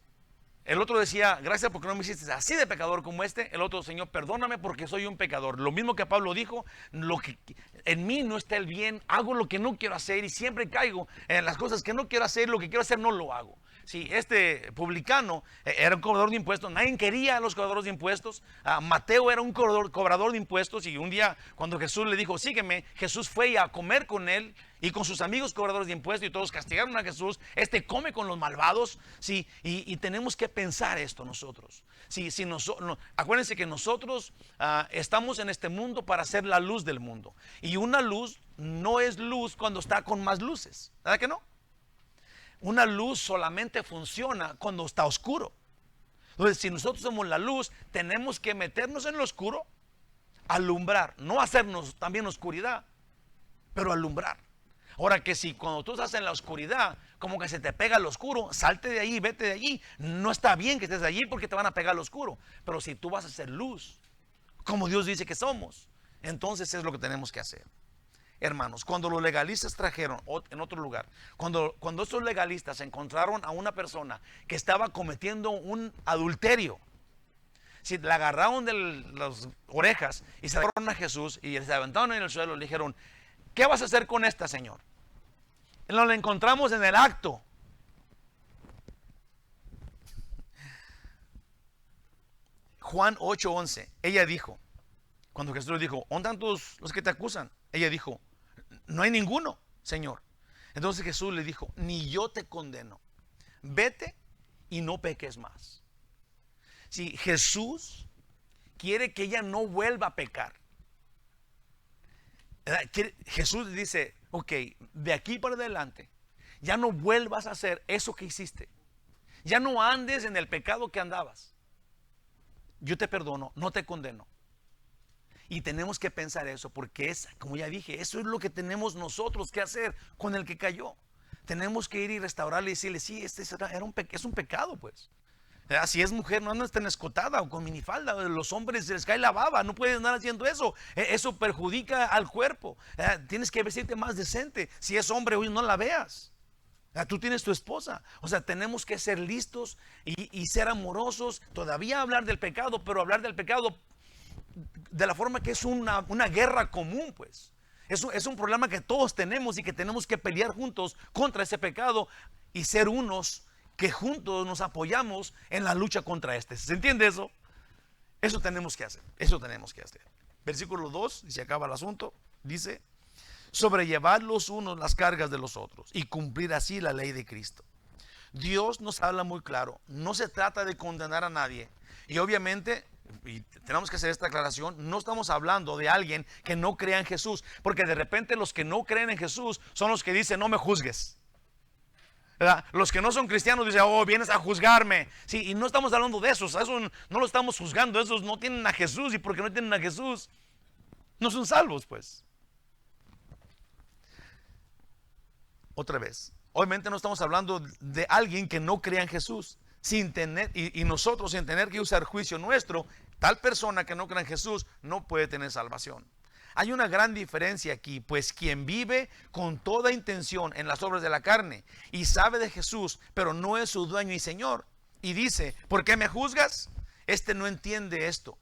El otro decía, gracias porque no me hiciste así de pecador como este. El otro, Señor, perdóname porque soy un pecador. Lo mismo que Pablo dijo, en mí no está el bien, hago lo que no quiero hacer y siempre caigo en las cosas que no quiero hacer, lo que quiero hacer no lo hago. Sí, este publicano era un cobrador de impuestos, nadie quería a los cobradores de impuestos. Mateo era un cobrador de impuestos y un día cuando Jesús le dijo, sígueme, Jesús fue a comer con él y con sus amigos cobradores de impuestos y todos castigaron a Jesús. Come con los malvados, sí, y tenemos que pensar esto nosotros. Sí, acuérdense que nosotros estamos en este mundo para ser la luz del mundo. Y una luz no es luz cuando está con más luces, ¿verdad que no? Una luz solamente funciona cuando está oscuro. Entonces, si nosotros somos la luz, tenemos que meternos en lo oscuro, alumbrar, no hacernos también oscuridad, pero alumbrar. Ahora que si cuando tú estás en la oscuridad, como que se te pega el oscuro, salte de ahí, vete de allí. No está bien que estés allí porque te van a pegar el oscuro. Pero si tú vas a ser luz, como Dios dice que somos, entonces es lo que tenemos que hacer. Hermanos, cuando los legalistas trajeron en otro lugar, cuando estos legalistas encontraron a una persona que estaba cometiendo un adulterio, si le agarraron de las orejas y se agarraron a Jesús y se levantaron en el suelo, le dijeron, ¿qué vas a hacer con esta, Señor? Nos la encontramos en el acto. Juan 8:11, ella dijo, cuando Jesús le dijo, ¿dónde están los que te acusan? Ella dijo, no hay ninguno, Señor. Entonces Jesús le dijo, ni yo te condeno. Vete y no peques más. Si Jesús quiere que ella no vuelva a pecar. Jesús dice, ok, de aquí para adelante, ya no vuelvas a hacer eso que hiciste. Ya no andes en el pecado que andabas. Yo te perdono, no te condeno. Y tenemos que pensar eso, porque es, como ya dije, eso es lo que tenemos nosotros que hacer con el que cayó. Tenemos que ir y restaurarle y decirle, sí, es un pecado, pues. Si es mujer, no andes tan escotada o con minifalda. Los hombres se les cae la baba, no puedes andar haciendo eso. Eso perjudica al cuerpo. Tienes que vestirte más decente. Si es hombre, hoy no la veas. Tú tienes tu esposa. O sea, tenemos que ser listos y ser amorosos. Todavía hablar del pecado, pero hablar del pecado de la forma que es una guerra común, pues. Es un problema que todos tenemos y que tenemos que pelear juntos contra ese pecado y ser unos que juntos nos apoyamos en la lucha contra este. ¿Se entiende eso? Eso tenemos que hacer. Eso tenemos que hacer. Versículo 2, y se acaba el asunto, dice: sobrellevar los unos las cargas de los otros y cumplir así la ley de Cristo. Dios nos habla muy claro. No se trata de condenar a nadie. Y obviamente, y tenemos que hacer esta aclaración, no estamos hablando de alguien que no crea en Jesús, porque de repente los que no creen en Jesús son los que dicen, no me juzgues. ¿Verdad? Los que no son cristianos dicen, oh, vienes a juzgarme. Sí, y no estamos hablando de esos, eso no lo estamos juzgando. Esos no tienen a Jesús, y porque no tienen a Jesús, no son salvos, pues. Otra vez, obviamente no estamos hablando de alguien que no crea en Jesús, sin tener, y nosotros sin tener que usar juicio nuestro. Tal persona que no cree en Jesús no puede tener salvación. Hay una gran diferencia aquí, pues quien vive con toda intención en las obras de la carne y sabe de Jesús, pero no es su dueño y Señor, y dice, ¿por qué me juzgas? Este no entiende esto.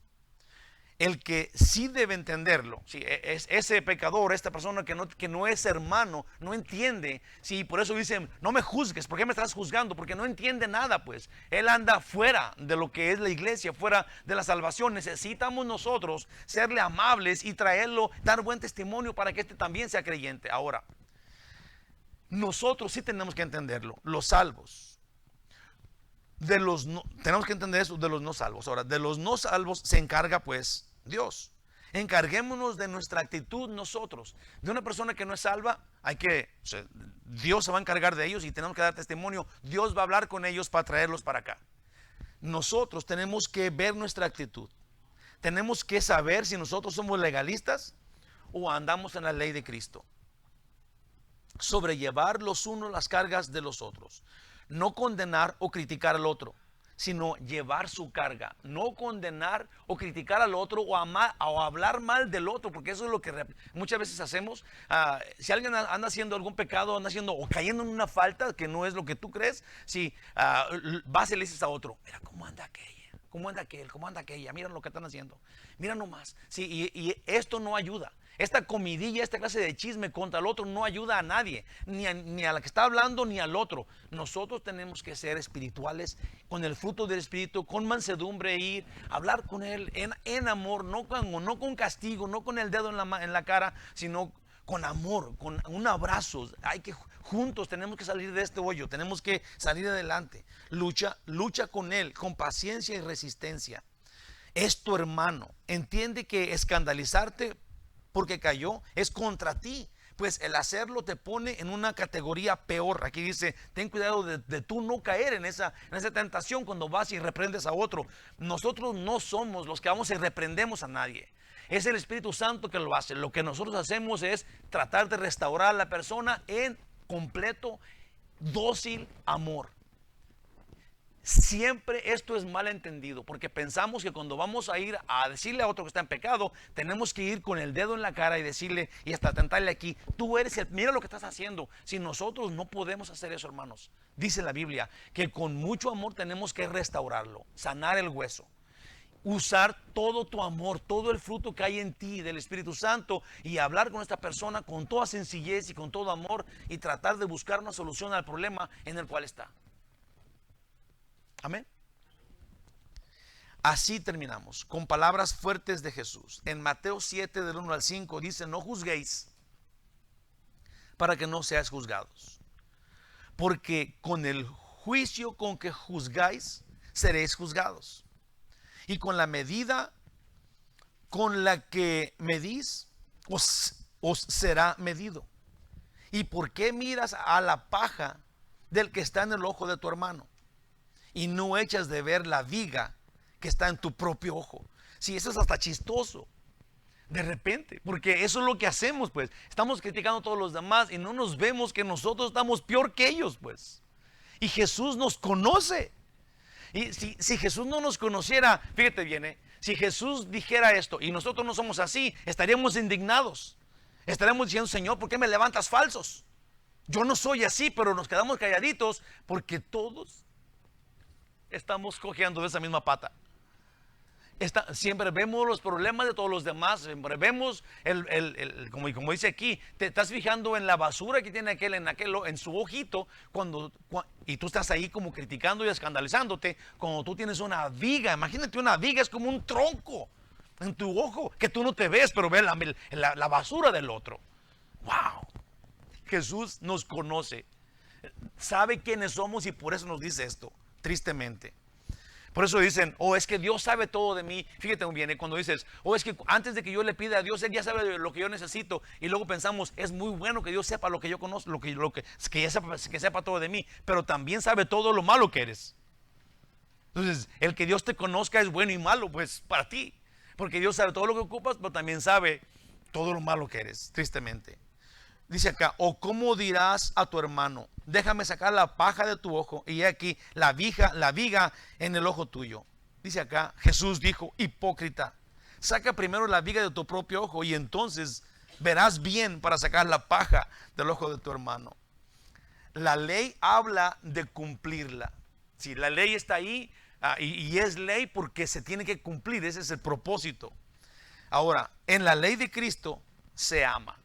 El que sí debe entenderlo, sí, es ese pecador, esta persona que no es hermano, no entiende. Sí, por eso dicen, no me juzgues. ¿Por qué me estás juzgando? Porque no entiende nada, pues. Él anda fuera de lo que es la iglesia, fuera de la salvación. Necesitamos nosotros serle amables y traerlo, dar buen testimonio para que este también sea creyente. Ahora, nosotros sí tenemos que entenderlo, los salvos. Tenemos que entender eso de los no salvos. Ahora, de los no salvos se encarga, pues, Dios. Encarguémonos de nuestra actitud nosotros. De una persona que no es salva, Dios se va a encargar de ellos y tenemos que dar testimonio. Dios va a hablar con ellos para traerlos para acá. Nosotros tenemos que ver nuestra actitud. Tenemos que saber si nosotros somos legalistas o andamos en la ley de Cristo. Sobrellevar los unos las cargas de los otros. No condenar o criticar al otro, sino llevar su carga. No condenar o criticar al otro o hablar mal del otro, porque eso es lo que muchas veces hacemos. Si alguien anda haciendo algún pecado, anda haciendo o cayendo en una falta que no es lo que tú crees, si vas y le dices a otro, mira cómo anda aquella, cómo anda aquel, cómo anda aquella, mira lo que están haciendo, mira nomás. Sí, y esto no ayuda. Esta comidilla, esta clase de chisme contra el otro no ayuda a nadie, ni a la que está hablando ni al otro. Nosotros tenemos que ser espirituales, con el fruto del Espíritu, con mansedumbre, ir, hablar con Él en amor, no con castigo, no con el dedo en la cara, sino con amor, con un abrazo. Juntos tenemos que salir de este hoyo, tenemos que salir adelante. Lucha con Él, con paciencia y resistencia. Es tu hermano. Entiende que escandalizarte porque cayó es contra ti, pues el hacerlo te pone en una categoría peor. Aquí dice, ten cuidado de tú no caer en esa tentación cuando vas y reprendes a otro. Nosotros no somos los que vamos y reprendemos a nadie. Es el Espíritu Santo que lo hace. Lo que nosotros hacemos es tratar de restaurar a la persona en completo, dócil amor. Siempre esto es mal entendido, porque pensamos que cuando vamos a ir a decirle a otro que está en pecado, tenemos que ir con el dedo en la cara y decirle, y hasta tentarle aquí, tú eres mira lo que estás haciendo. Si nosotros no podemos hacer eso, hermanos, dice la Biblia que con mucho amor tenemos que restaurarlo, sanar el hueso, usar todo tu amor, todo el fruto que hay en ti del Espíritu Santo, y hablar con esta persona con toda sencillez y con todo amor, y tratar de buscar una solución al problema en el cual está. Amén. Así terminamos con palabras fuertes de Jesús. En Mateo 7 del 1 al 5 dice, no juzguéis para que no seáis juzgados. Porque con el juicio con que juzgáis, seréis juzgados. Y con la medida con la que medís, os será medido. ¿Y por qué miras a la paja del que está en el ojo de tu hermano y no echas de ver la viga que está en tu propio ojo? Si eso es hasta chistoso de repente, porque eso es lo que hacemos, pues estamos criticando a todos los demás y no nos vemos que nosotros estamos peor que ellos, pues. Y Jesús nos conoce. Y si Jesús no nos conociera, fíjate bien, si Jesús dijera esto y nosotros no somos así, estaríamos indignados. Estaremos diciendo, Señor, ¿por qué me levantas falsos? Yo no soy así, pero nos quedamos calladitos porque todos estamos cojeando de esa misma pata. Siempre vemos los problemas de todos los demás, siempre vemos como dice aquí, te estás fijando en la basura que tiene aquel en su ojito, y tú estás ahí como criticando y escandalizándote, cuando tú tienes una viga. Imagínate, una viga es como un tronco en tu ojo, que tú no te ves, pero ves la basura del otro. Wow, Jesús nos conoce, sabe quiénes somos y por eso nos dice esto, tristemente. Por eso dicen, es que Dios sabe todo de mí. Fíjate muy bien, cuando dices, es que antes de que yo le pida a Dios, Él ya sabe lo que yo necesito. Y luego pensamos, es muy bueno que Dios sepa lo que yo conozco, que sepa todo de mí, pero también sabe todo lo malo que eres. Entonces, el que Dios te conozca es bueno y malo, pues para ti. Porque Dios sabe todo lo que ocupas, pero también sabe todo lo malo que eres, tristemente. Dice acá, ¿cómo dirás a tu hermano, déjame sacar la paja de tu ojo y he aquí la viga en el ojo tuyo? Dice acá, Jesús dijo, hipócrita, saca primero la viga de tu propio ojo y entonces verás bien para sacar la paja del ojo de tu hermano. La ley habla de cumplirla. Si la ley está ahí, y es ley porque se tiene que cumplir, ese es el propósito. Ahora, en la ley de Cristo se ama.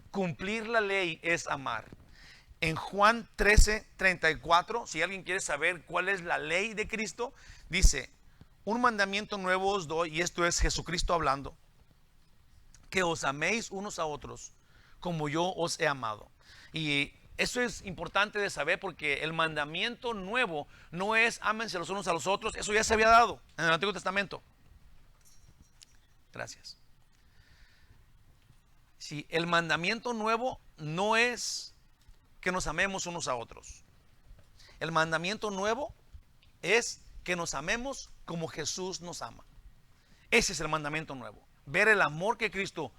Cumplir la ley es amar. En Juan 13:34, si alguien quiere saber cuál es la ley de Cristo, dice, un mandamiento nuevo os doy, y esto es Jesucristo hablando, que os améis unos a otros como yo os he amado. Y eso es importante de saber porque el mandamiento nuevo no es ámense los unos a los otros, eso ya se había dado en el Antiguo Testamento. Gracias. Si el mandamiento nuevo no es que nos amemos unos a otros. El mandamiento nuevo es que nos amemos como Jesús nos ama. Ese es el mandamiento nuevo. Ver el amor que Cristo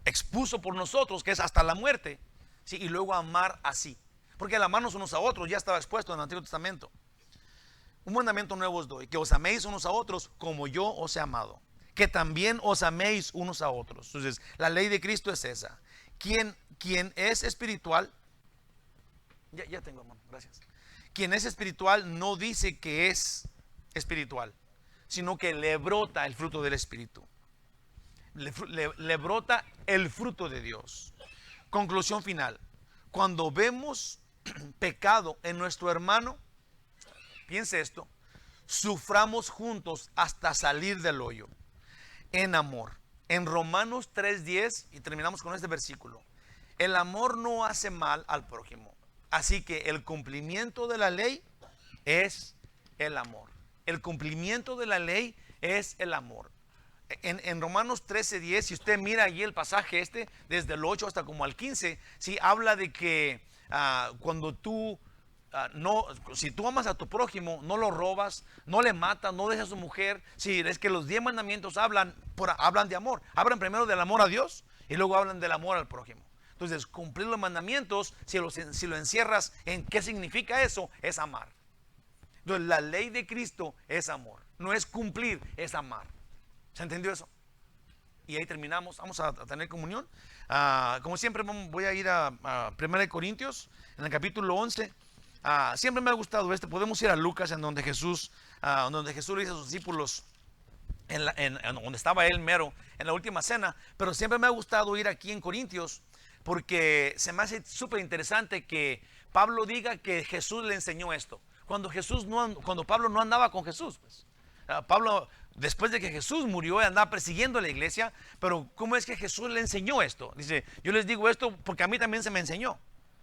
expuso por nosotros, que es hasta la muerte, ¿sí? Y luego amar así. Porque el amarnos unos a otros ya estaba expuesto en el Antiguo Testamento. Un mandamiento nuevo os doy, que os améis unos a otros como yo os he amado. Que también os améis unos a otros. Entonces, la ley de Cristo es esa. Quien es espiritual, ya tengo, hermano, gracias. Quien es espiritual no dice que es espiritual, sino que le brota el fruto del Espíritu. Le brota el fruto de Dios. Conclusión final. Cuando vemos pecado en nuestro hermano, piense esto, suframos juntos hasta salir del hoyo. En amor. En Romanos 3:10, y terminamos con este versículo, el amor no hace mal al prójimo. Así que el cumplimiento de la ley es el amor. El cumplimiento de la ley es el amor. En Romanos 13:10, si usted mira allí el pasaje desde el 8 hasta como al 15, sí, habla de que cuando tú si tú amas a tu prójimo, no lo robas, no le matas, no dejas a su mujer. Sí, es que los 10 mandamientos hablan de amor. Hablan primero del amor a Dios y luego hablan del amor al prójimo. Entonces, cumplir los mandamientos, si lo encierras en qué significa eso, es amar. Entonces, la ley de Cristo es amor. No es cumplir, es amar. ¿Se entendió eso? Y ahí terminamos. Vamos a tener comunión. Como siempre, voy a ir a 1 Corintios, en el capítulo 11. Siempre me ha gustado podemos ir a Lucas, en donde Jesús le dice a sus discípulos, en donde estaba él mero, en la última cena. Pero siempre me ha gustado ir aquí en Corintios, porque se me hace súper interesante que Pablo diga que Jesús le enseñó esto, cuando Pablo no andaba con Jesús, pues. después de que Jesús murió, andaba persiguiendo a la iglesia. Pero ¿cómo es que Jesús le enseñó esto? Dice, yo les digo esto porque a mí también se me enseñó.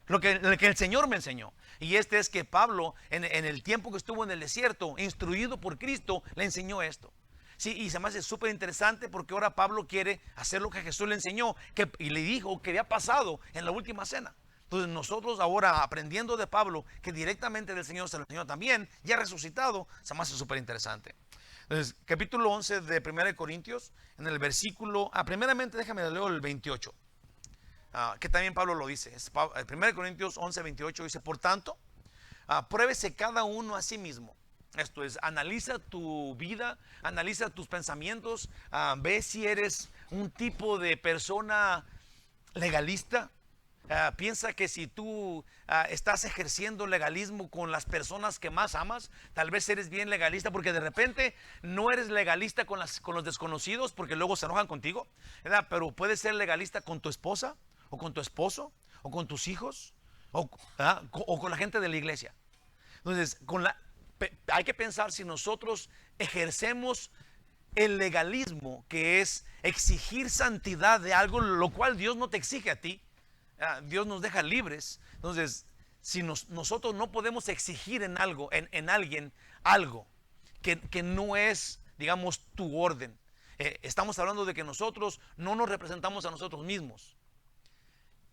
Lo que el Señor me enseñó. Y este es que Pablo, en el tiempo que estuvo en el desierto, instruido por Cristo, le enseñó esto. Sí, y se me hace súper interesante porque ahora Pablo quiere hacer lo que Jesús le enseñó y le dijo que había pasado en la última cena. Entonces nosotros ahora, aprendiendo de Pablo, que directamente del Señor se lo enseñó también, ya resucitado, se me hace súper interesante. Entonces, capítulo 11 de 1 Corintios, en el versículo, primeramente déjame leer el 28, que también Pablo lo dice. 1 Corintios 11, 28 dice, por tanto, pruébese cada uno a sí mismo. Esto es, analiza tu vida, analiza tus pensamientos, ve si eres un tipo de persona legalista. Piensa que si tú estás ejerciendo legalismo con las personas que más amas, tal vez eres bien legalista, porque de repente no eres legalista con los desconocidos porque luego se enojan contigo, ¿verdad? Pero puedes ser legalista con tu esposa o con tu esposo o con tus hijos o con la gente de la iglesia. Entonces, hay que pensar si nosotros ejercemos el legalismo, que es exigir santidad de algo, lo cual Dios no te exige a ti. Dios nos deja libres. Entonces, si nosotros no podemos exigir en algo, en alguien, algo que no es, digamos, tu orden. Estamos hablando de que nosotros no nos representamos a nosotros mismos.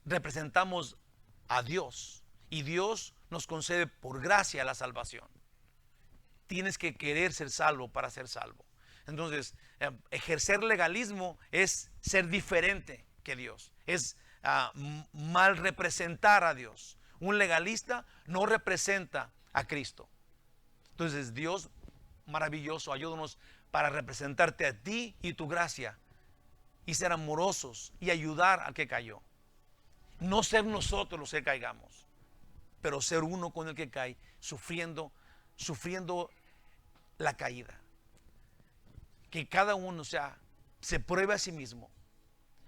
Representamos a Dios. Y Dios nos concede por gracia la salvación. Tienes que querer ser salvo para ser salvo. Entonces, ejercer legalismo es ser diferente que Dios. Es mal representar a Dios. Un legalista no representa a Cristo. Entonces, Dios maravilloso, ayúdanos para representarte a ti y tu gracia y ser amorosos y ayudar al que cayó. No ser nosotros los que caigamos, pero ser uno con el que cae, sufriendo la caída. Que cada uno se pruebe a sí mismo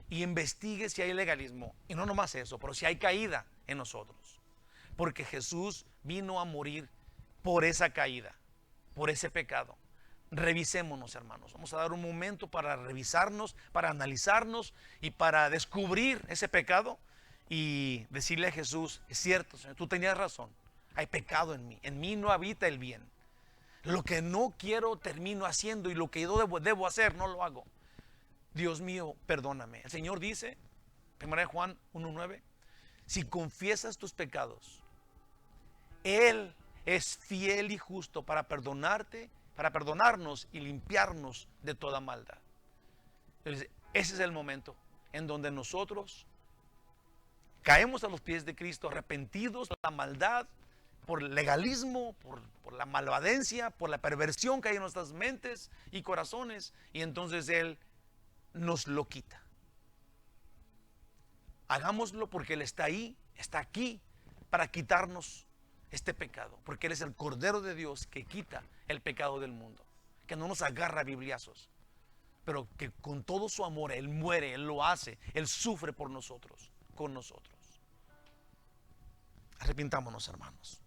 y investigue si hay legalismo. Y no nomás eso, pero si hay caída en nosotros. Porque Jesús vino a morir por esa caída, por ese pecado. Revisémonos, hermanos. Vamos a dar un momento para revisarnos, para analizarnos y para descubrir ese pecado y decirle a Jesús, es cierto, Señor, tú tenías razón. Hay pecado en mí no habita el bien. Lo que no quiero termino haciendo y lo que yo debo hacer no lo hago. Dios mío, perdóname. El Señor dice, 1 Juan 1:9, si confiesas tus pecados, Él es fiel y justo para perdonarte, para perdonarnos y limpiarnos de toda maldad. Entonces, ese es el momento en donde nosotros caemos a los pies de Cristo, arrepentidos de la maldad, por el legalismo, por la malvadencia, por la perversión que hay en nuestras mentes y corazones, y entonces Él nos lo quita. Hagámoslo porque Él está ahí, está aquí para quitarnos este pecado, porque Él es el Cordero de Dios que quita el pecado del mundo, que no nos agarra a bibliazos, pero que con todo su amor Él muere, Él lo hace, Él sufre por nosotros, con nosotros. Arrepintámonos, hermanos.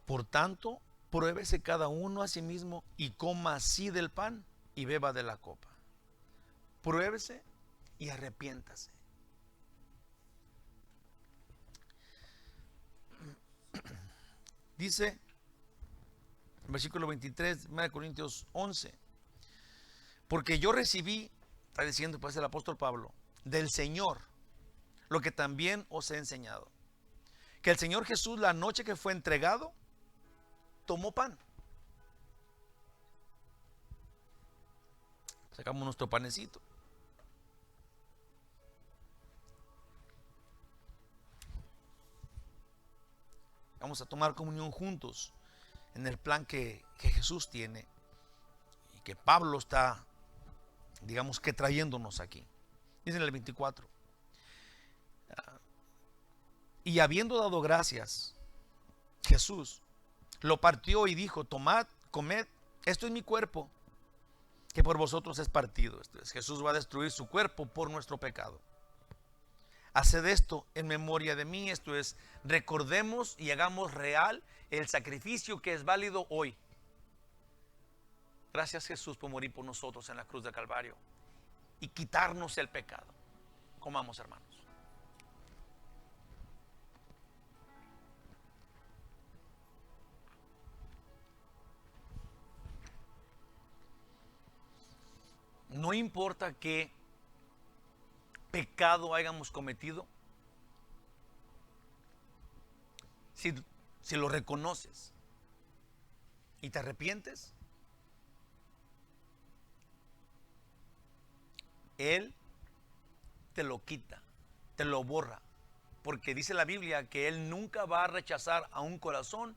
Por tanto, pruébese cada uno a sí mismo y coma así del pan y beba de la copa. Pruébese y arrepiéntase. Dice, versículo 23, 1 Corintios 11, porque yo recibí, está diciendo pues el apóstol Pablo, del Señor, lo que también os he enseñado, que el Señor Jesús, la noche que fue entregado, tomó pan. Sacamos nuestro panecito. Vamos a tomar comunión juntos en el plan que Jesús tiene y que Pablo está, digamos que trayéndonos aquí. Dice en el 24. Y habiendo dado gracias, Jesús lo partió y dijo: tomad, comed, esto es mi cuerpo, que por vosotros es partido. Esto es, Jesús va a destruir su cuerpo por nuestro pecado. Haced esto en memoria de mí. Esto es, recordemos y hagamos real el sacrificio que es válido hoy. Gracias, Jesús, por morir por nosotros en la cruz del Calvario y quitarnos el pecado. Comamos, hermanos. No importa qué pecado hayamos cometido, si lo reconoces y te arrepientes, Él te lo quita, te lo borra, porque dice la Biblia que Él nunca va a rechazar a un corazón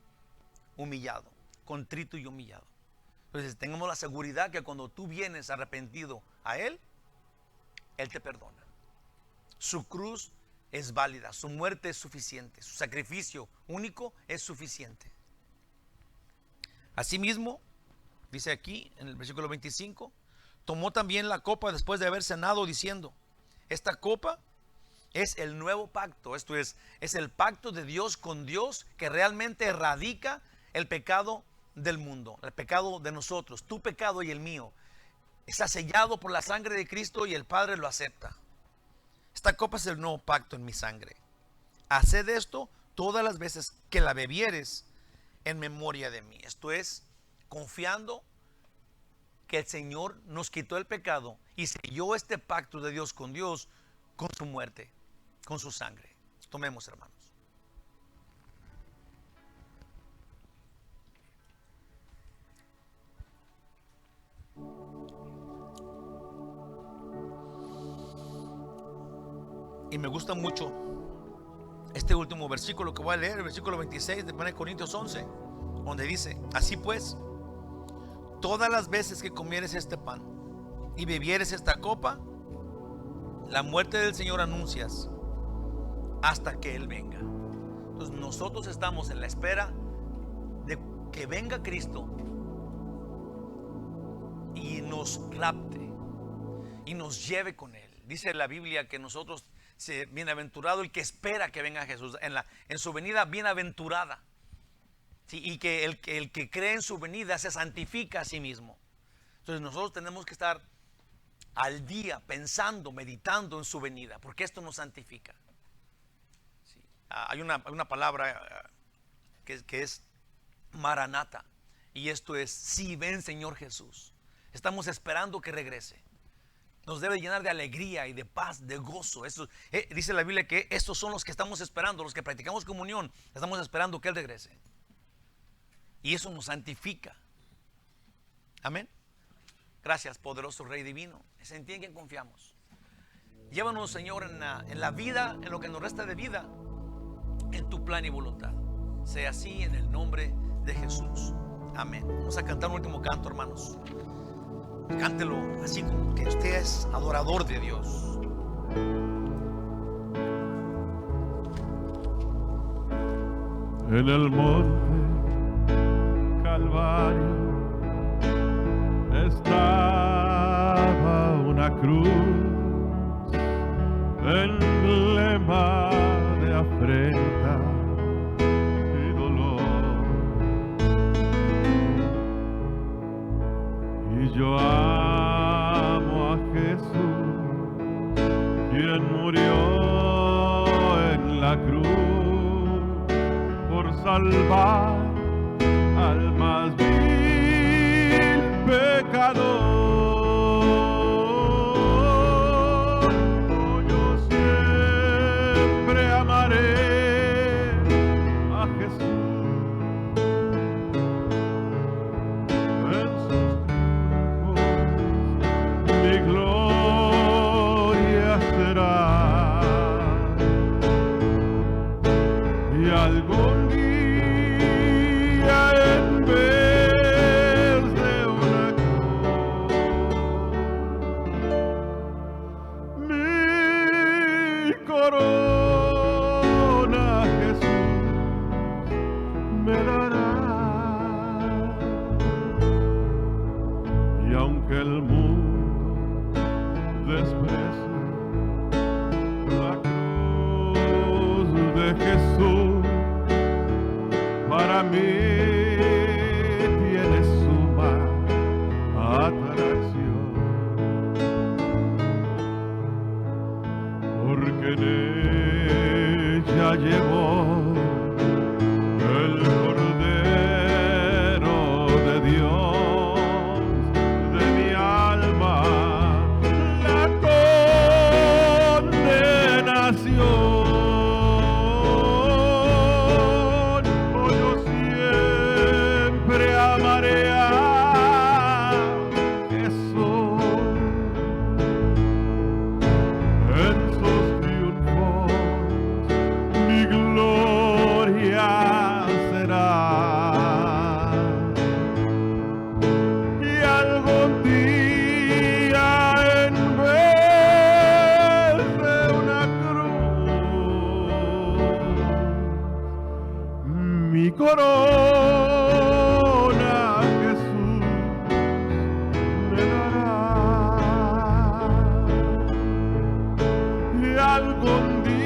humillado, contrito y humillado. Entonces tengamos la seguridad que cuando tú vienes arrepentido a Él, Él te perdona. Su cruz es válida, su muerte es suficiente, su sacrificio único es suficiente. Asimismo, dice aquí en el versículo 25, tomó también la copa después de haber cenado, diciendo: esta copa es el nuevo pacto. Esto es el pacto de Dios con Dios, que realmente erradica el pecado del mundo, el pecado de nosotros, tu pecado y el mío. Está sellado por la sangre de Cristo y el Padre lo acepta. Esta copa es el nuevo pacto en mi sangre. Haced esto todas las veces que la bebieres en memoria de mí. Esto es, confiando que el Señor nos quitó el pecado y selló este pacto de Dios con su muerte, con su sangre. Tomemos, hermanos. Y me gusta mucho este último versículo que voy a leer, el versículo 26 de 1 Corintios 11, donde dice: así pues, todas las veces que comieres este pan y bebieres esta copa, la muerte del Señor anuncias hasta que Él venga. Entonces nosotros estamos en la espera de que venga Cristo y nos rapte y nos lleve con Él. Dice la Biblia que nosotros, bienaventurado el que espera que venga Jesús, en su venida bienaventurada. Sí, y que el que cree en su venida se santifica a sí mismo. Entonces nosotros tenemos que estar al día pensando, meditando en su venida, porque esto nos santifica. Sí. Hay una palabra que es Maranata, y esto es: sí, ven Señor Jesús. Estamos esperando que regrese. Nos debe llenar de alegría y de paz, de gozo. Eso, dice la Biblia que estos son los que estamos esperando, los que practicamos comunión, estamos esperando que Él regrese. Y eso nos santifica. Amén. Gracias, poderoso Rey divino. Es en ti en quien confiamos. Llévanos, Señor, en la vida, en lo que nos resta de vida, en tu plan y voluntad. Sea así en el nombre de Jesús. Amén. Vamos a cantar un último canto, hermanos. Cántelo así como que usted es adorador de Dios. En el monte Calvario estaba una cruz, emblema de afrenta y dolor. Y yo amo a Jesús, quien murió en la cruz por salvar al más vil pecador. Oh, yo siempre amaré a Jesús. En sus triunfos mi gloria será. Y algún día corona Jesús me dará. Y aunque el mundo desprecie la cruz de Jesús, para mí tiene suma atracción, porque en ella llevó el Cordero de Dios de mi alma la condenación. Oh, yo siempre amaré a Jesús en sus triunfos, mi gloria será. Y algún día en vez de una cruz, mi corona Jesús me dará. Y algún día